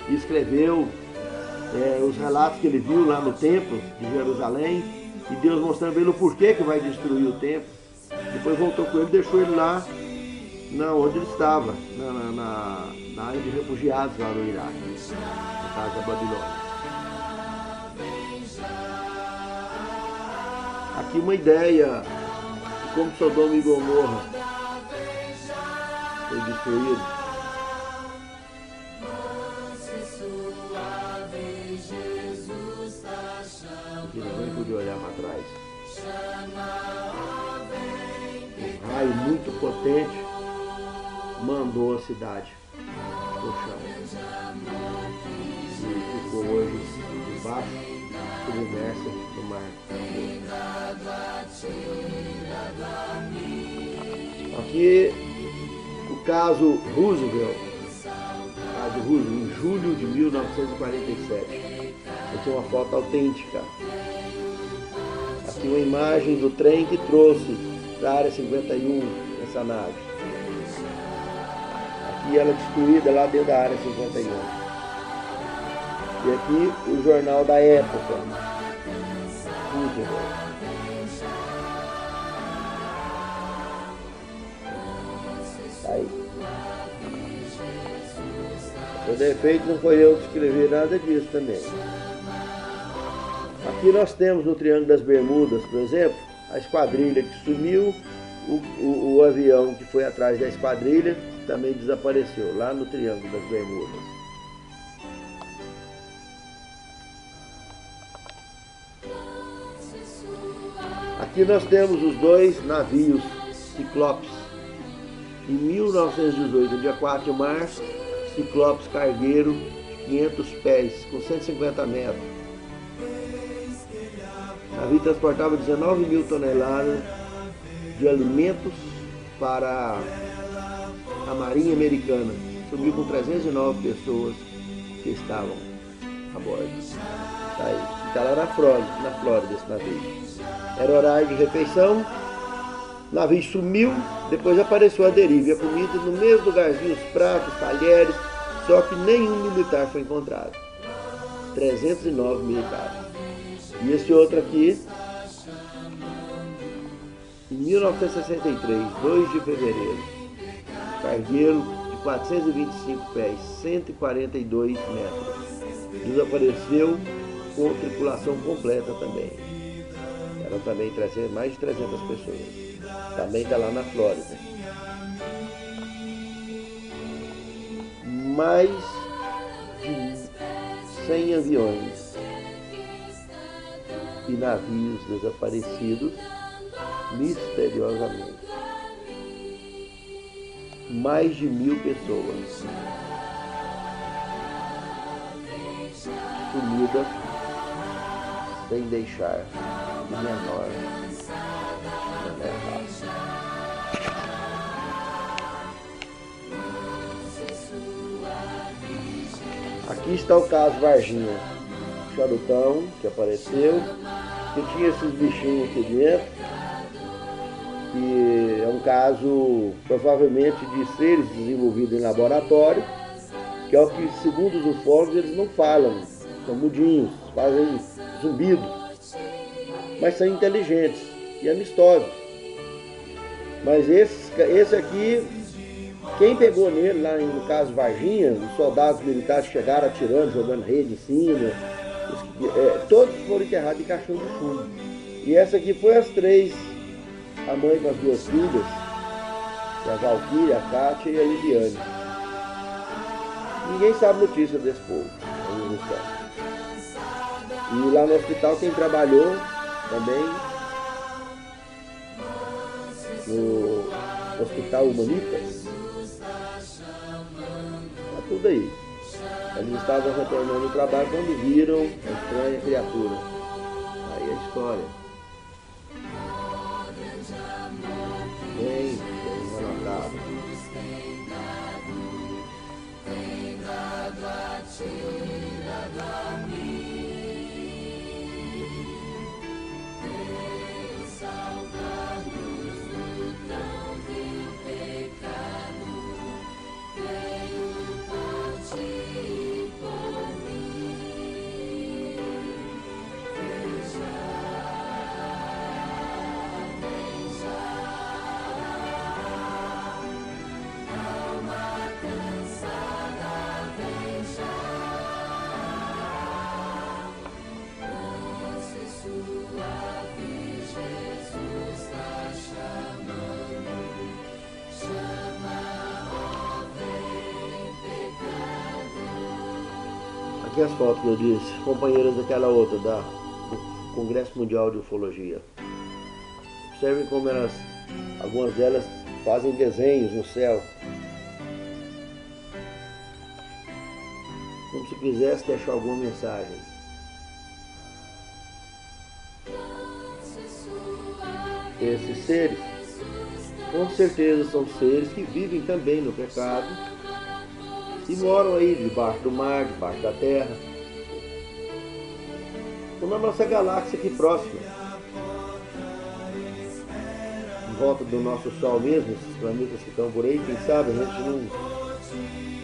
e escreveu os relatos que ele viu lá no templo de Jerusalém, e Deus mostrando para ele o porquê que vai destruir o templo. Depois voltou com ele e deixou ele lá onde ele estava, na área de refugiados lá no Iraque, na casa da Babilônia. Aqui uma ideia de como Sodoma e Gomorra foi destruído. Aqui ninguém podia olhar para trás. Um raio muito potente mandou a cidade no chão e ficou hoje debaixo, submersa no mar. Aqui o caso Roosevelt, em julho de 1947. Aqui uma foto autêntica. Aqui uma imagem do trem que trouxe para a área 51 essa nave. Aqui ela destruída lá dentro da área 51. E aqui o jornal da época. Aí. Por defeito não foi eu que escrevi nada disso também. Aqui nós temos no Triângulo das Bermudas, por exemplo, a esquadrilha que sumiu, o avião que foi atrás da esquadrilha também desapareceu, lá no Triângulo das Bermudas. Aqui nós temos os dois navios Ciclopes. Em 1918, no dia 4 de março, Ciclopes cargueiro, 500 pés, com 150 metros. O navio transportava 19 mil toneladas de alimentos para a Marinha Americana. Subiu com 309 pessoas que estavam a bordo. Tá aí. Está lá na Flórida esse navio. Era horário de refeição, o navio sumiu, depois apareceu a deriva e a comida no mesmo lugarzinho, os pratos, talheres, só que nenhum militar foi encontrado. 309 militares. E esse outro aqui, em 1963, 2 de fevereiro, cargueiro de 425 pés, 142 metros. Desapareceu com tripulação completa também. Eram também mais de 300 pessoas. Também está lá na Flórida. Mais de 100 aviões e navios desaparecidos misteriosamente. Mais de 1000 pessoas sumidas sem deixar o menor errado. Aqui está o caso Varginha, charutão que apareceu, que tinha esses bichinhos aqui dentro, que é um caso provavelmente de seres desenvolvidos em laboratório, que é o que, segundo os ufólogos, eles não falam, são mudinhos, fazem zumbido, mas são inteligentes e amistosos. Mas esse aqui, quem pegou nele lá no caso Varginha, os soldados militares chegaram atirando, jogando rede em cima, todos foram enterrados em caixão de chumbo. E essa aqui foi as 3, a mãe com as 2 filhas, a Valquíria, a Kátia e a Liliane. Ninguém sabe notícia desse povo. E lá no hospital quem trabalhou também, no Hospital Humanitas, tá tudo aí. Eles estavam retornando do trabalho quando viram a estranha criatura. Aí a história. Bem relatada. Aqui as fotos que eu disse, companheiras daquela outra, do Congresso Mundial de Ufologia. Observem como algumas delas fazem desenhos no céu, como se quisesse deixar alguma mensagem. Esses seres, com certeza, são seres que vivem também no pecado e moram aí debaixo do mar, debaixo da terra, ou na nossa galáxia aqui próxima, em volta do nosso Sol mesmo, esses planetas que estão por aí. Quem sabe a gente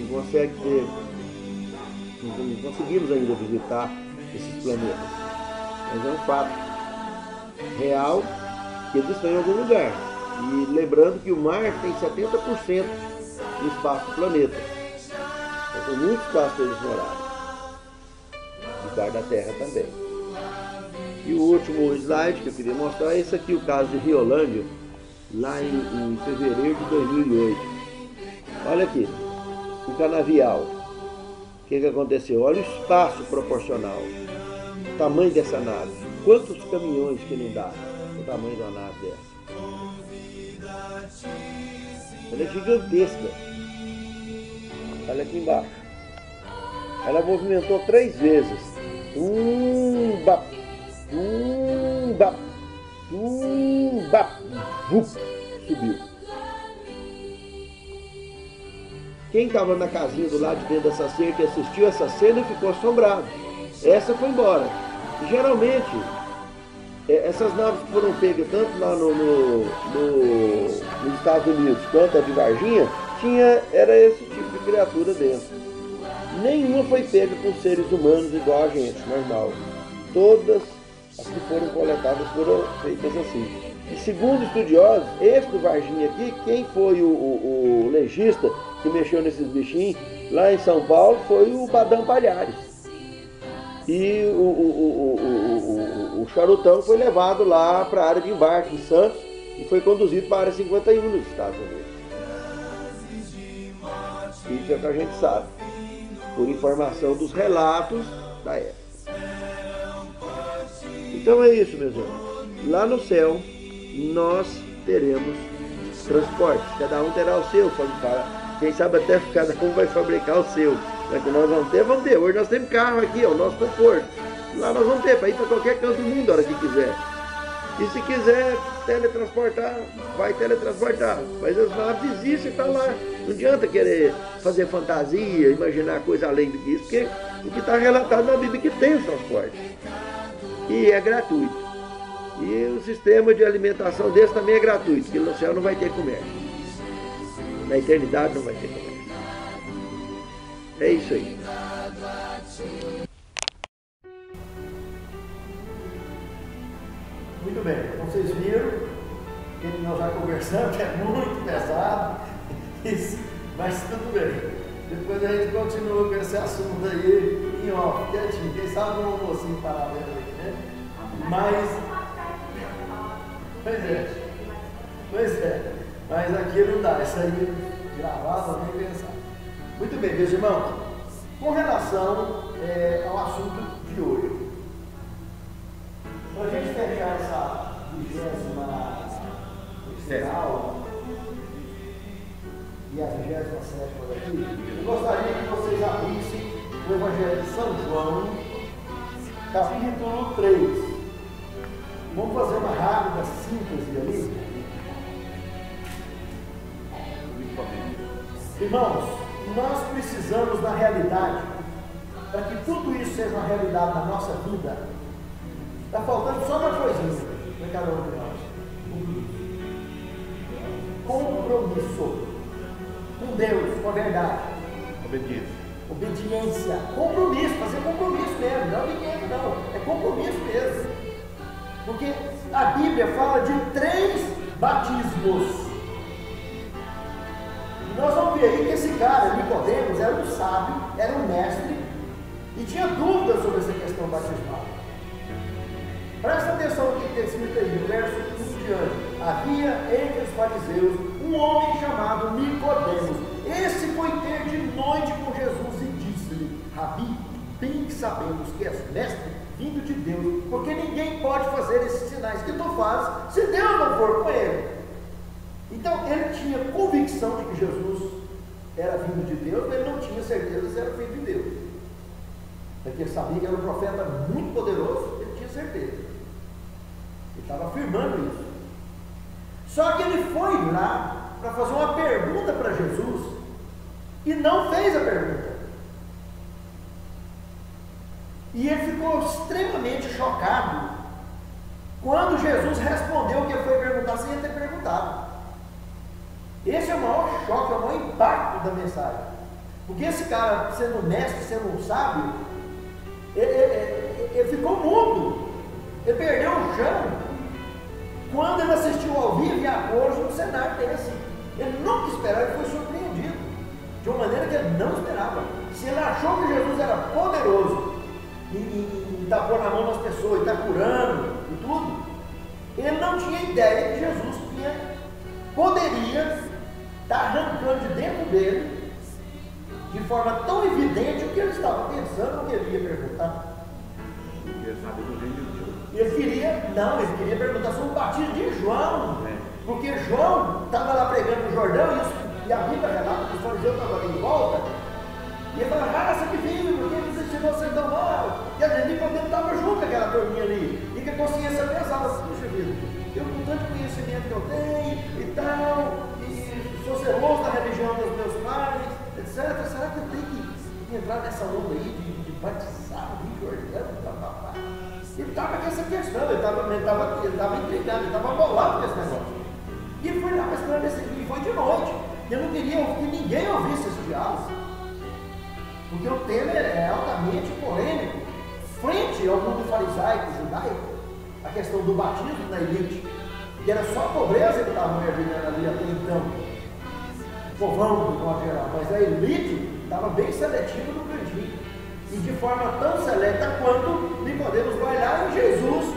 não consegue não conseguimos ainda visitar esses planetas, mas é um fato real que eles estão em algum lugar. E lembrando que o mar tem 70% do espaço do planeta. Tem muito espaço para eles morarem. Debaixo da terra também. E o último slide que eu queria mostrar é esse aqui, o caso de Riolândia, lá em fevereiro de 2008. Olha aqui, o canavial. O que aconteceu? Olha o espaço proporcional, o tamanho dessa nave. Quantos caminhões que não dá o tamanho de uma nave dessa? Ela é gigantesca. Olha aqui embaixo. Ela movimentou 3 vezes. Bap, bap, bap, subiu. Quem estava na casinha do lado de dentro dessa cerca e assistiu essa cena ficou assombrado. Essa foi embora. E, geralmente, essas naves que foram pegas tanto lá nos Estados Unidos quanto a de Varginha, era esse tipo de criatura dentro. Nenhuma foi pega com seres humanos igual a gente, normal. Todas as que foram coletadas foram feitas assim. E segundo estudiosos, esse do Varginha aqui, quem foi o legista que mexeu nesses bichinhos lá em São Paulo foi o Badão Palhares. E o charutão foi levado lá para a área de embarque em Santos e foi conduzido para a área 51 nos Estados Unidos. Isso é o que a gente sabe, por informação dos relatos da época. Então é isso, meus irmãos. Lá no céu, nós teremos transportes. Cada um terá o seu. Quem sabe até cada um vai fabricar o seu. Mas que nós vamos ter. Hoje nós temos carro aqui, o nosso conforto. Lá nós vamos ter, para ir para qualquer canto do mundo, a hora que quiser. E se quiser teletransportar, vai teletransportar. Mas as naves existem e está lá. Não adianta querer fazer fantasia, imaginar coisa além do que isso, porque o que está relatado na Bíblia é que tem os transportes. E é gratuito. E o sistema de alimentação desse também é gratuito, porque no céu não vai ter comércio. Na eternidade não vai ter comércio. É isso aí. Muito bem, então vocês viram que nós já conversamos, que é muito pesado, mas tudo bem. Depois a gente continua com esse assunto aí em off, quietinho. Quem sabe um almocinho paralelo aí, né? Mas, pois é, mas aqui não dá, isso aí gravado, nem pensar. Muito bem, meus irmãos, com relação ao assunto de hoje, para a gente fechar essa 20ª aula e a 27ª daqui, eu gostaria que vocês abrissem o Evangelho de São João, capítulo 3. Vamos fazer uma rápida síntese ali. Irmãos, nós precisamos da realidade, para que tudo isso seja uma realidade na nossa vida. Está faltando só uma coisinha para cada um de nós. Compromisso com Deus, com a verdade. Obediência. Compromisso, fazer compromisso mesmo. Não ninguém, não. É compromisso mesmo. Porque a Bíblia fala de 3 batismos. E nós vamos ver aí que esse cara, Nicodemos, era um sábio, era um mestre e tinha dúvidas sobre essa questão batismal. Presta atenção no que tem escrito aí, no verso 1 em diante. Havia entre os fariseus um homem chamado Nicodemos. Esse foi ter de noite com Jesus e disse-lhe: Rabi, bem que sabemos que és mestre vindo de Deus, porque ninguém pode fazer esses sinais que tu fazes se Deus não for com ele. Então ele tinha convicção de que Jesus era vindo de Deus, mas ele não tinha certeza se era filho de Deus. Porque ele sabia que era um profeta muito poderoso, ele tinha certeza. Ele estava afirmando isso. Só que ele foi lá para fazer uma pergunta para Jesus e não fez a pergunta. E ele ficou extremamente chocado quando Jesus respondeu o que ele foi perguntar sem ele ter perguntado. Esse é o maior choque, é o maior impacto da mensagem. Porque esse cara, sendo mestre, sendo um sábio, ele ficou mudo. Ele perdeu o chão quando ele assistiu ao vivo e a cores no cenário desse. Ele nunca esperava, ele foi surpreendido de uma maneira que ele não esperava. Se ele achou que Jesus era poderoso em está pondo a mão nas pessoas, e está curando e tudo, ele não tinha ideia que Jesus poderia estar arrancando de dentro dele, de forma tão evidente, o que ele estava pensando, o que ele ia perguntar. Ele queria saber do reino de Deus. Ele queria perguntar sobre o batismo de João, porque João estava lá pregando no Jordão, e a Bíblia relata que os fariseus estavam ali em volta, e ele falava, raça que vive, porque eles ensinou vocês tão mal. E a gente estava junto com aquela turminha ali, e que a consciência pensava, puxa vida, eu com tanto conhecimento que eu tenho e tal, e sou zeloso da religião dos meus pais, etc. Será que eu tenho que entrar nessa onda aí de batizar o Rio Jordão? Ele estava com essa questão, ele estava intrigado, ele estava bolado com esse negócio. E ele foi lá para esclarecer, e foi de noite. Eu não queria que ninguém ouvisse esse diálogo, porque o tema é altamente polêmico, frente ao mundo farisaico, judaico, a questão do batismo na elite, que era só a pobreza que estava mergulhando ali até então, o povão do modo geral, mas a elite estava bem seletiva no cantinho, e de forma tão seleta quanto Nicodemos vai lá e Jesus,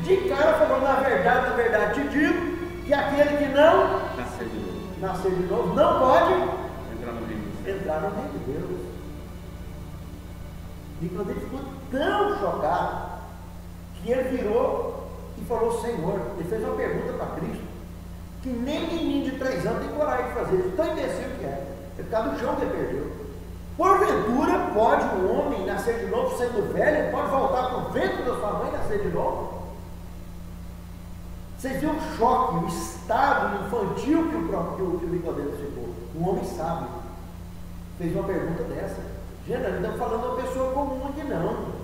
de cara, falou, na verdade te digo, que aquele que não nascer de novo não pode entrar no reino de Deus. Nicodemos ficou tão chocado que ele virou e falou, Senhor, ele fez uma pergunta para Cristo, que nem menino de 3 anos tem coragem de fazer isso, tão imbecil que é. Ele está no chão que ele perdeu. Porventura pode um homem nascer de novo sendo velho, ele pode voltar para o ventre da sua mãe e nascer de novo? Vocês viram o choque, o estado infantil que o Nicodemos ficou. Um homem sábio fez uma pergunta dessa. Gente, nós não estamos falando de uma pessoa comum aqui não.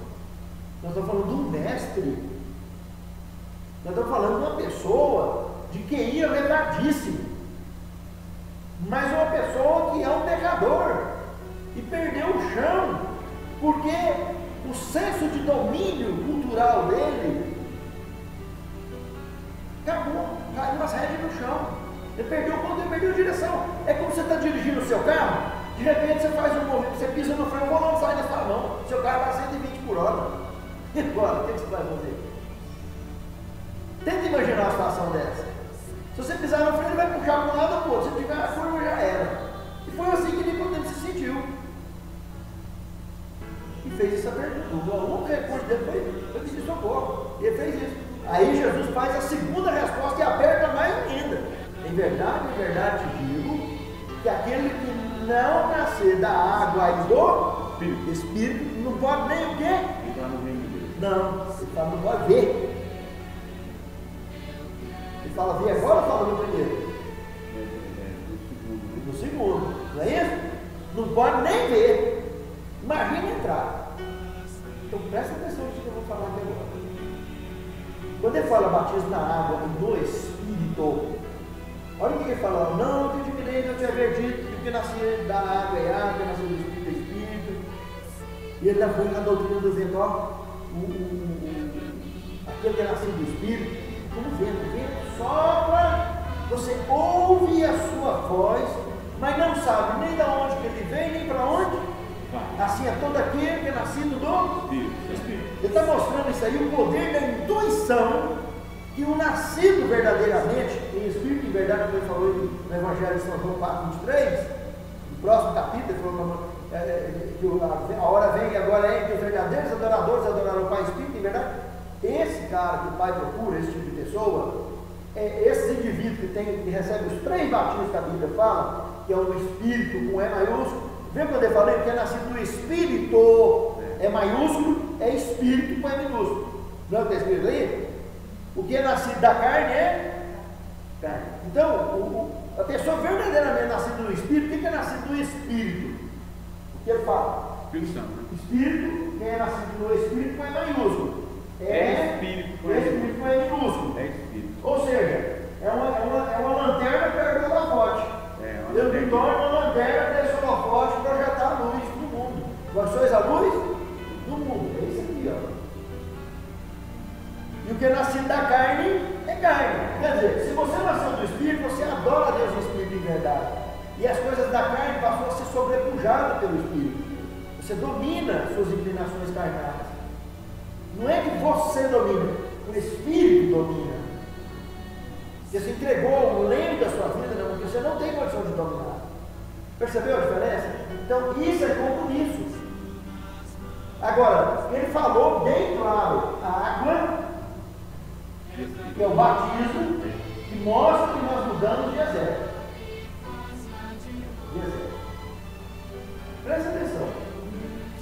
Nós estamos falando de um mestre. Nós estamos falando de uma pessoa de QI elevadíssimo. Mas uma pessoa que é um pecador e perdeu o chão, porque o senso de domínio cultural dele acabou, caiu as rédeas no chão. Ele perdeu o controle, perdeu a direção. É como você está dirigindo o seu carro, de repente você faz um movimento, você pisa no freio, o volante sai da sua mão, seu carro vai a 120 por hora. E agora, o que você vai fazer? Tenta imaginar uma situação dessa. Se você pisar no freio, ele vai puxar para um lado ou para o outro. Se tiver a curva, já era. E foi assim que Nicodemos se sentiu. E fez essa pergunta. O único recurso dele foi pedir socorro. E ele fez isso. Aí Jesus faz a segunda resposta e aperta mais ainda. Em verdade te digo, que aquele que não nascer da água e do Espírito não pode nem o quê? Entrar no reino de Deus. Não, ele fala, não pode ver. Ele fala ver agora ou fala no primeiro? No segundo, não é isso? Não pode nem ver. Imagina entrar. Então presta atenção no que eu vou falar aqui agora. Quando ele fala batismo na água e no Espírito, olha o que ele fala, não te admirei, eu te havia dito que o que nascia da água é água, nascia do Espírito é Espírito. E ele foi na doutrina do vento, aquele que é nascido do Espírito, como vento, o vento sopra, você ouve a sua voz, mas não sabe nem de onde que ele vem, nem para onde. Assim é todo aquele que é nascido do Espírito. Ele está mostrando isso aí, o poder da intuição, que o nascido verdadeiramente, em Espírito e verdade, como ele falou no Evangelho de São João 4:23, no próximo capítulo, ele falou que a hora vem e agora é que os verdadeiros adoradores adorarão o Pai Espírito e verdade. Esse cara que o Pai procura, esse tipo de pessoa, esse indivíduo que recebe os 3 batismos que a Bíblia fala, que é o Espírito com E maiúsculo. Vê quando eu falei que é nascido do Espírito, é maiúsculo, é Espírito com E minúsculo. Não é o que está escrito aí? O que é nascido da carne é carne. Então, a pessoa verdadeiramente nascida do Espírito, o que é nascido do Espírito? O que ele fala? Espírito Santo. Espírito, quem é nascido do Espírito com E maiúsculo. É Espírito com E minúsculo. É Espírito. Ou seja, é uma lanterna perto do holofote. Eu me torno uma lanterna desse holofote para projetar a luz no mundo. Vós sois a luz do mundo. É isso aqui, ó. E o que é nascido da carne é carne. Quer dizer, se você nasceu do Espírito, você adora Deus em Espírito e verdade. E as coisas da carne passam a ser sobrepujadas pelo Espírito. Você domina suas inclinações carnais. Não é que você domina, o Espírito domina. Você se entregou o leme da sua vida, não, porque você não tem condição de dominar. Percebeu a diferença? Então, isso é compromisso. Agora, ele falou bem claro: a água, que é o batismo, que mostra que nós mudamos de exército. Presta atenção.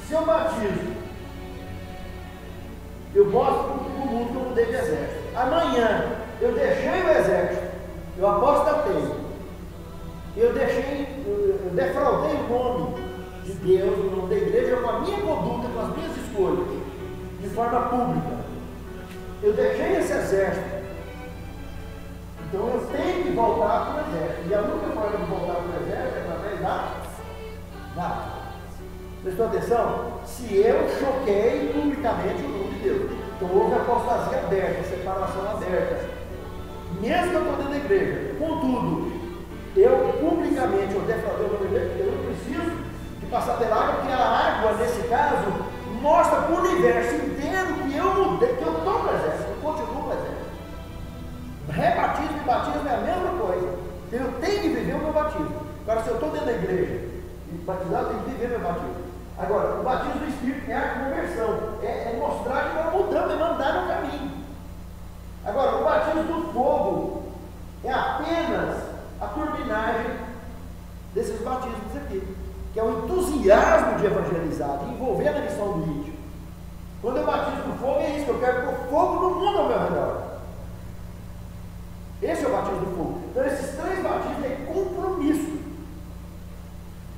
Se eu batizo, eu mostro para o mundo que eu mudei de exército. Amanhã, eu deixei o exército, eu apostatei, eu defraudei o nome de Deus, o nome da igreja, com a minha conduta, com as minhas escolhas, de forma pública. Eu deixei esse exército. Então eu tenho que voltar para o exército. E a única forma de voltar para o exército é através da água. Prestou atenção? Se eu choquei publicamente o nome de Deus. Então houve apostasia aberta, separação aberta. Mesmo que eu estou dentro da igreja. Contudo, eu publicamente, eu defraudei o nome de Deus, eu não preciso de passar pela água, porque a água, nesse caso, mostra para o universo inteiro que eu mudei, que eu estou no exército, eu continuo no exército. Rebatismo e batismo é a mesma coisa. Eu tenho que viver o meu batismo. Agora, se eu estou dentro da igreja e batizado, eu tenho que viver meu batismo. Agora, o batismo do Espírito é a conversão, é mostrar que nós mudamos, é mandar no caminho. Agora, o batismo do fogo é apenas a turbinagem desses batismos aqui, que é o entusiasmo de evangelizar, de envolver na missão do íntimo. Quando eu batizo com fogo, é isso, que eu quero pôr fogo no mundo ao meu redor. Esse é o batismo do fogo. Então, esses três batismos é compromisso.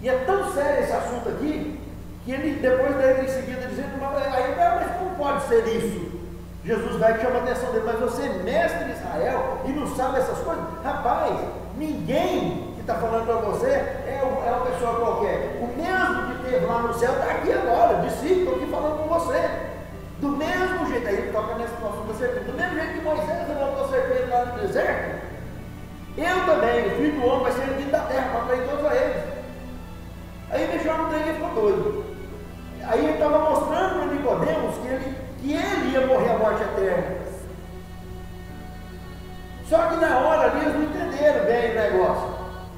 E é tão sério esse assunto aqui, que ele, depois dele em seguida, dizendo, mas como pode ser isso? Jesus vai e chama a atenção dele, mas você é mestre de Israel e não sabe essas coisas? Rapaz, ninguém que está falando para você é uma pessoa qualquer. O mesmo que teve lá no céu está aqui agora, discípulo, aqui falando com você. Do mesmo jeito, aí ele toca nessa situação da serpente, do mesmo jeito que Moisés levantou a serpente lá no deserto, eu também, o filho do homem, vai ser erguido da terra para atrair todos a eles. Aí deixou no trem e ficou doido. Aí ele estava mostrando para Nicodemos que ele ia morrer a morte eterna. Só que na hora ali eles não entenderam bem o negócio.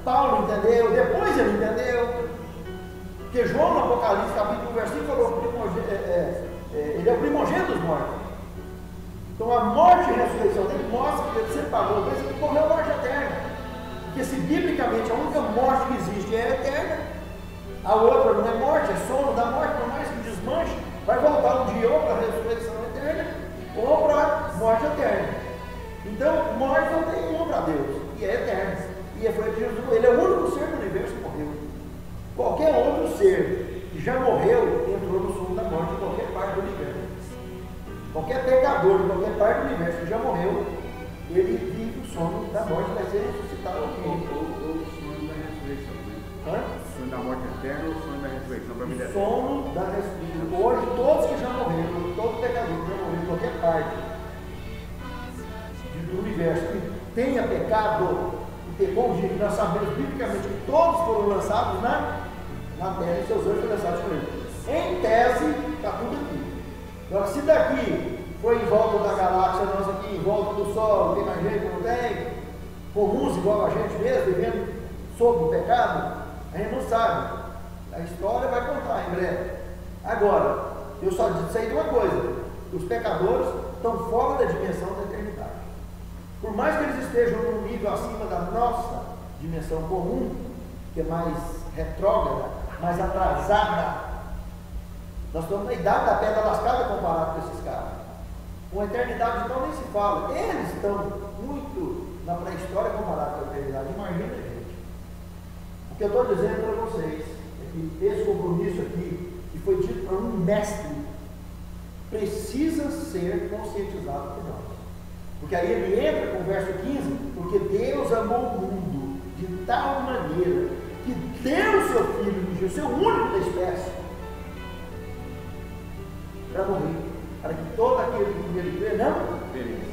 Paulo entendeu, depois ele entendeu. Porque João no Apocalipse, capítulo 1, versículo, falou ele é o primogênito dos mortos. Então a morte e a ressurreição dele mostra que ele sempre pagou, mas ele morreu a morte eterna. Porque se biblicamente a única morte que existe é a eterna, a outra não é morte, é sono da morte, por mais que desmanche, vai voltar um dia ou para a ressurreição eterna ou para a morte eterna. Então, morte não tem uma para Deus, e é eterna. E foi Jesus, ele é o único ser do universo que morreu. Qualquer outro ser que já morreu entrou no sono da morte em qualquer parte do universo. Qualquer pecador de qualquer parte do universo que já morreu, ele vive o sono da morte, vai ser ressuscitado aqui. Ou o sonho da ressurreição, né? O sonno da morte eterna ou o sonho da ressurreição para a vida eterna? O sono da ressurreição. Hoje, todos que já morreram, todo pecador que já morreu em qualquer parte do universo que tenha pecado e pecou, nós sabemos biblicamente que todos foram lançados na terra e seus anjos foram lançados por ele. Em tese, está tudo aqui. Agora, se daqui foi em volta da galáxia, nós aqui em volta do Sol, tem mais gente que não tem, comuns igual a gente mesmo, vivendo sob o pecado, a gente não sabe. A história vai contar em breve. Agora, eu só sei de uma coisa: os pecadores estão fora da dimensão da eternidade. Por mais que eles estejam num nível acima da nossa dimensão comum, que é mais retrógrada, mais atrasada, nós estamos na idade da pedra lascada comparado com esses caras. Com a eternidade, então, nem se fala. Eles estão muito na pré-história comparado com a eternidade. Imagina, gente. O que eu estou dizendo para vocês é que esse compromisso aqui, que foi dito para um mestre, precisa ser conscientizado por nós. Porque aí ele entra com o verso 15, porque Deus amou o mundo de tal maneira que deu o seu Filho, o seu único da espécie, para morrer, para que todo aquele que nele crê não,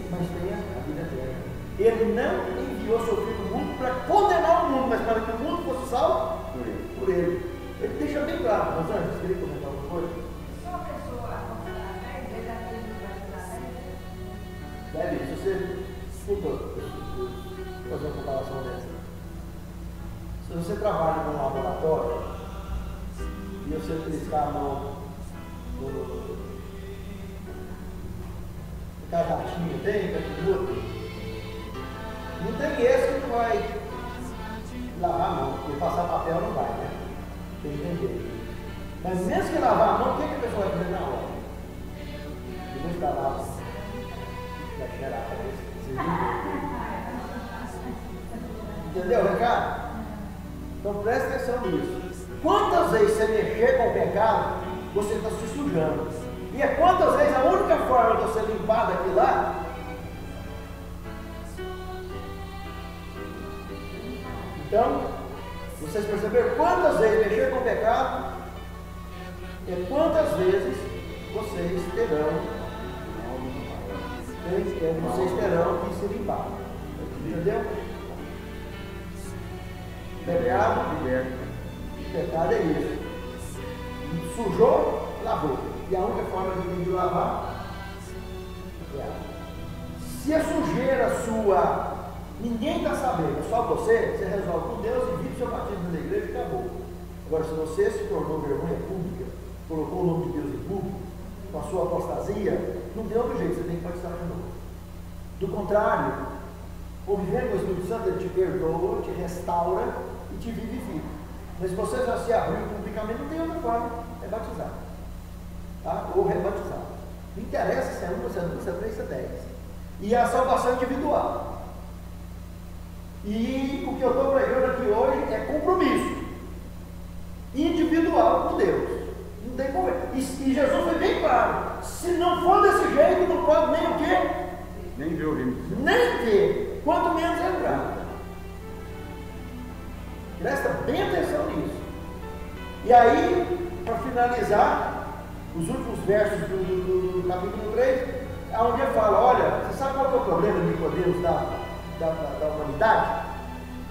mas tenha a vida eterna. Ele não enviou seu Filho no mundo para condenar o mundo, mas para que o mundo fosse salvo por ele. Ele deixa bem claro. Mas antes, queria comentar uma coisa. Só a pessoa, às vezes, desculpa, vou fazer uma comparação dessa. Se você trabalha num laboratório e você triscar a mão no cada ratinho tem, cada outro, não tem esse que não vai lavar a mão, porque passar papel não vai, né? Tem que entender. Mas mesmo que lavar a mão, o que a pessoa vai fazer na hora? Depois que lava, vai cheirar a cabeça. Entendeu, recado? Então presta atenção nisso. Quantas vezes você mexer com o pecado, você está se sujando. E é quantas vezes a única forma de você limpar daquilo lá então, vocês perceberam quantas vezes mexer com o pecado é quantas vezes vocês terão que se limpar. Entendeu? Pecado é isso. Sujou, lavou. E a única forma de lavar é água. Se a sujeira sua, ninguém está sabendo, é só você resolve com Deus e vive seu batismo na igreja e acabou. Agora, se você se tornou vergonha pública, colocou o nome de Deus em público, com a sua apostasia, não tem outro jeito, você tem que batizar de novo. Do contrário, convivendo com o Espírito Santo, ele te perdoa, te restaura e te vivifica. Mas se você já se abriu publicamente, não tem outra forma, é batizar. Tá? Ou rebatizar. Não interessa se é 1, se é 2, se é 3, se é 10. E a salvação individual. E o que eu estou pregando aqui hoje é compromisso individual com Deus. Não tem como. E Jesus foi bem claro. Se não for desse jeito, não pode nem o quê? Nem ver o reino. Nem ver. Quanto menos entrar. Presta bem atenção nisso. E aí, para finalizar, os últimos versos do capítulo 3, onde ele fala, olha, você sabe qual é o problema de Nicodemos da humanidade?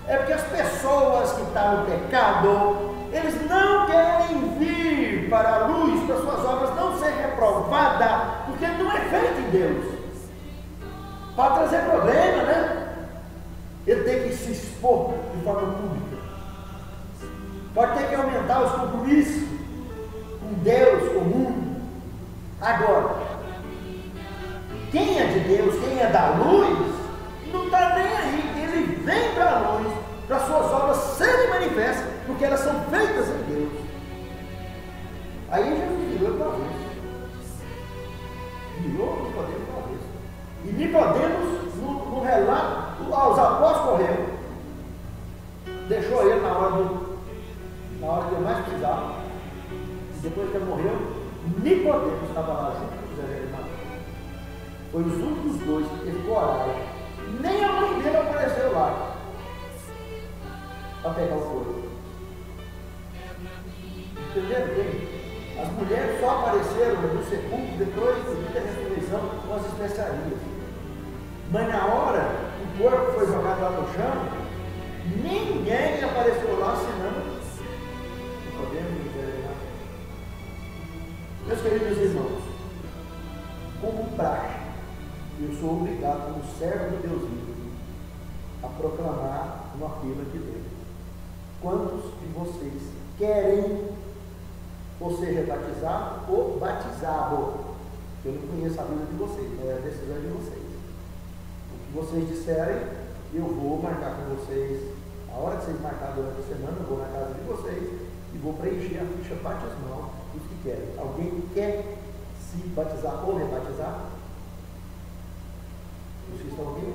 É porque as pessoas que estão no pecado, eles não querem vir para a luz, para suas obras não serem reprovadas, porque não é feito em Deus. Para trazer problema, né? Ele tem que se expor de forma pública. Pode ter que aumentar os compromissos com Deus, com o mundo. Agora, quem é de Deus, quem é da luz, não está nem aí. Ele vem para a luz, para suas obras serem manifestas, porque elas são feitas em Deus. Aí Jesus virou para vez. Virou Nicodemos para vez. E Nicodemos, no relato, os apóstolos correram. Deixou ele na hora que ele mais precisava. Depois que ele morreu, Nicodemos estava lá junto com José de Arimateia. Foi os únicos dois que teve coragem. Nem a mãe dele apareceu lá para pegar o corpo. Entenderam bem? As mulheres só apareceram no sepulcro depois da ressurreição com as especiarias. Mas na hora que o corpo foi jogado lá no chão, ninguém apareceu lá senão Nicodemos. Meus queridos irmãos, como praxe, eu sou obrigado, como servo de Deus vivo, a proclamar uma fila de Deus. Quantos de vocês querem ou ser rebatizado ou batizado? Eu não conheço a vida de vocês, não é a decisão de vocês. O que vocês disserem, eu vou marcar com vocês. A hora que vocês marcarem durante a semana, eu vou na casa de vocês e vou preencher a ficha batismal dos que querem. Alguém quer se batizar ou rebatizar? Vocês estão aqui?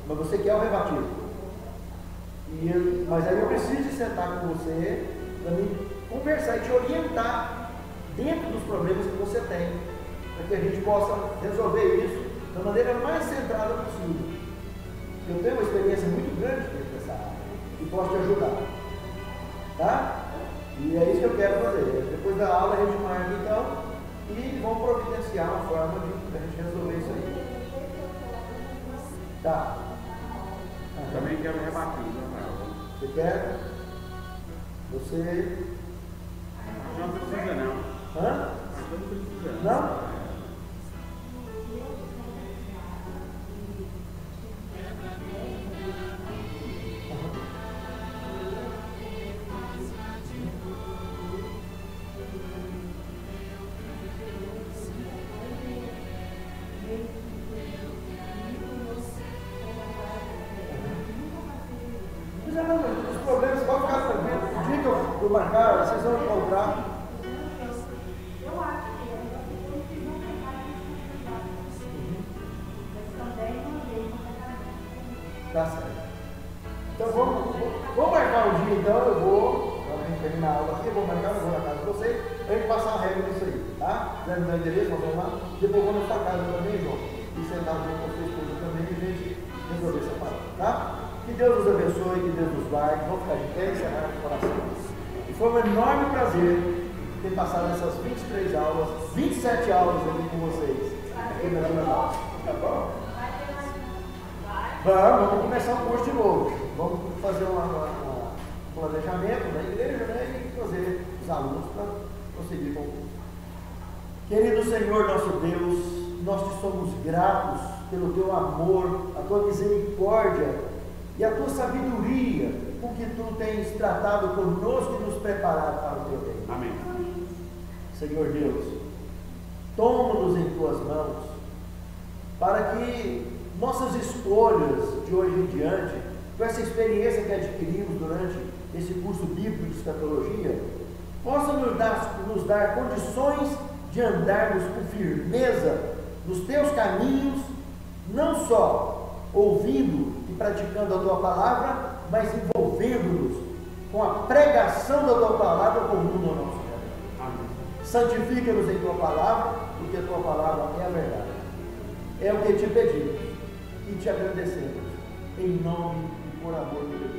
Mas você quer o rebatismo? Mas aí eu preciso de sentar com você para me conversar e te orientar dentro dos problemas que você tem, para que a gente possa resolver isso da maneira mais centrada possível. Eu tenho uma experiência muito grande nessa área e posso te ajudar. Tá? E é isso que eu quero fazer. Depois da aula a gente marca então e vamos providenciar uma forma de a gente resolver isso aí. Tá. Também quero rebater, né? Você quer? Você. Não precisa não. Hã? Não precisa não. Não? Os problemas podem ficar tranquilos. O dia que eu marcar, vocês vão encontrar. Eu acho que eu fiz um pecado mas também não dei uma pecado. Tá certo. Então vamos marcar um dia, então eu vou, quando a gente terminar a aula aqui, eu vou marcar, eu vou na casa de vocês, pra gente passar a regra disso aí, tá? Já me dá o endereço, nós vamos lá, depois eu vou na sua casa também, João, e sentar junto com a sua esposa também, e a gente resolver essa parada, tá? Que Deus nos abençoe, que Deus nos guarde, vamos ficar de pé e encerrar o coração. E foi um enorme prazer ter passado essas 23 aulas, 27 aulas aqui com vocês, aqui na Zona Norte, tá bom? Vamos começar o curso de novo. Vamos fazer um planejamento na igreja, né? E fazer os alunos para prosseguir com o curso. Querido Senhor, nosso Deus, nós te somos gratos pelo teu amor, a tua misericórdia e a tua sabedoria com que tu tens tratado conosco e nos preparado para o teu reino. Amém. Senhor Deus, toma-nos em tuas mãos para que nossas escolhas de hoje em diante, com essa experiência que adquirimos durante esse curso bíblico de escatologia, possa nos dar condições de andarmos com firmeza nos teus caminhos, não só ouvindo e praticando a tua palavra, mas envolvendo-nos com a pregação da tua palavra com o mundo ao nosso redor. Amém. Santifica-nos em tua palavra, porque a tua palavra é a verdade. É o que te pedimos e te agradecemos, em nome e por amor de Deus.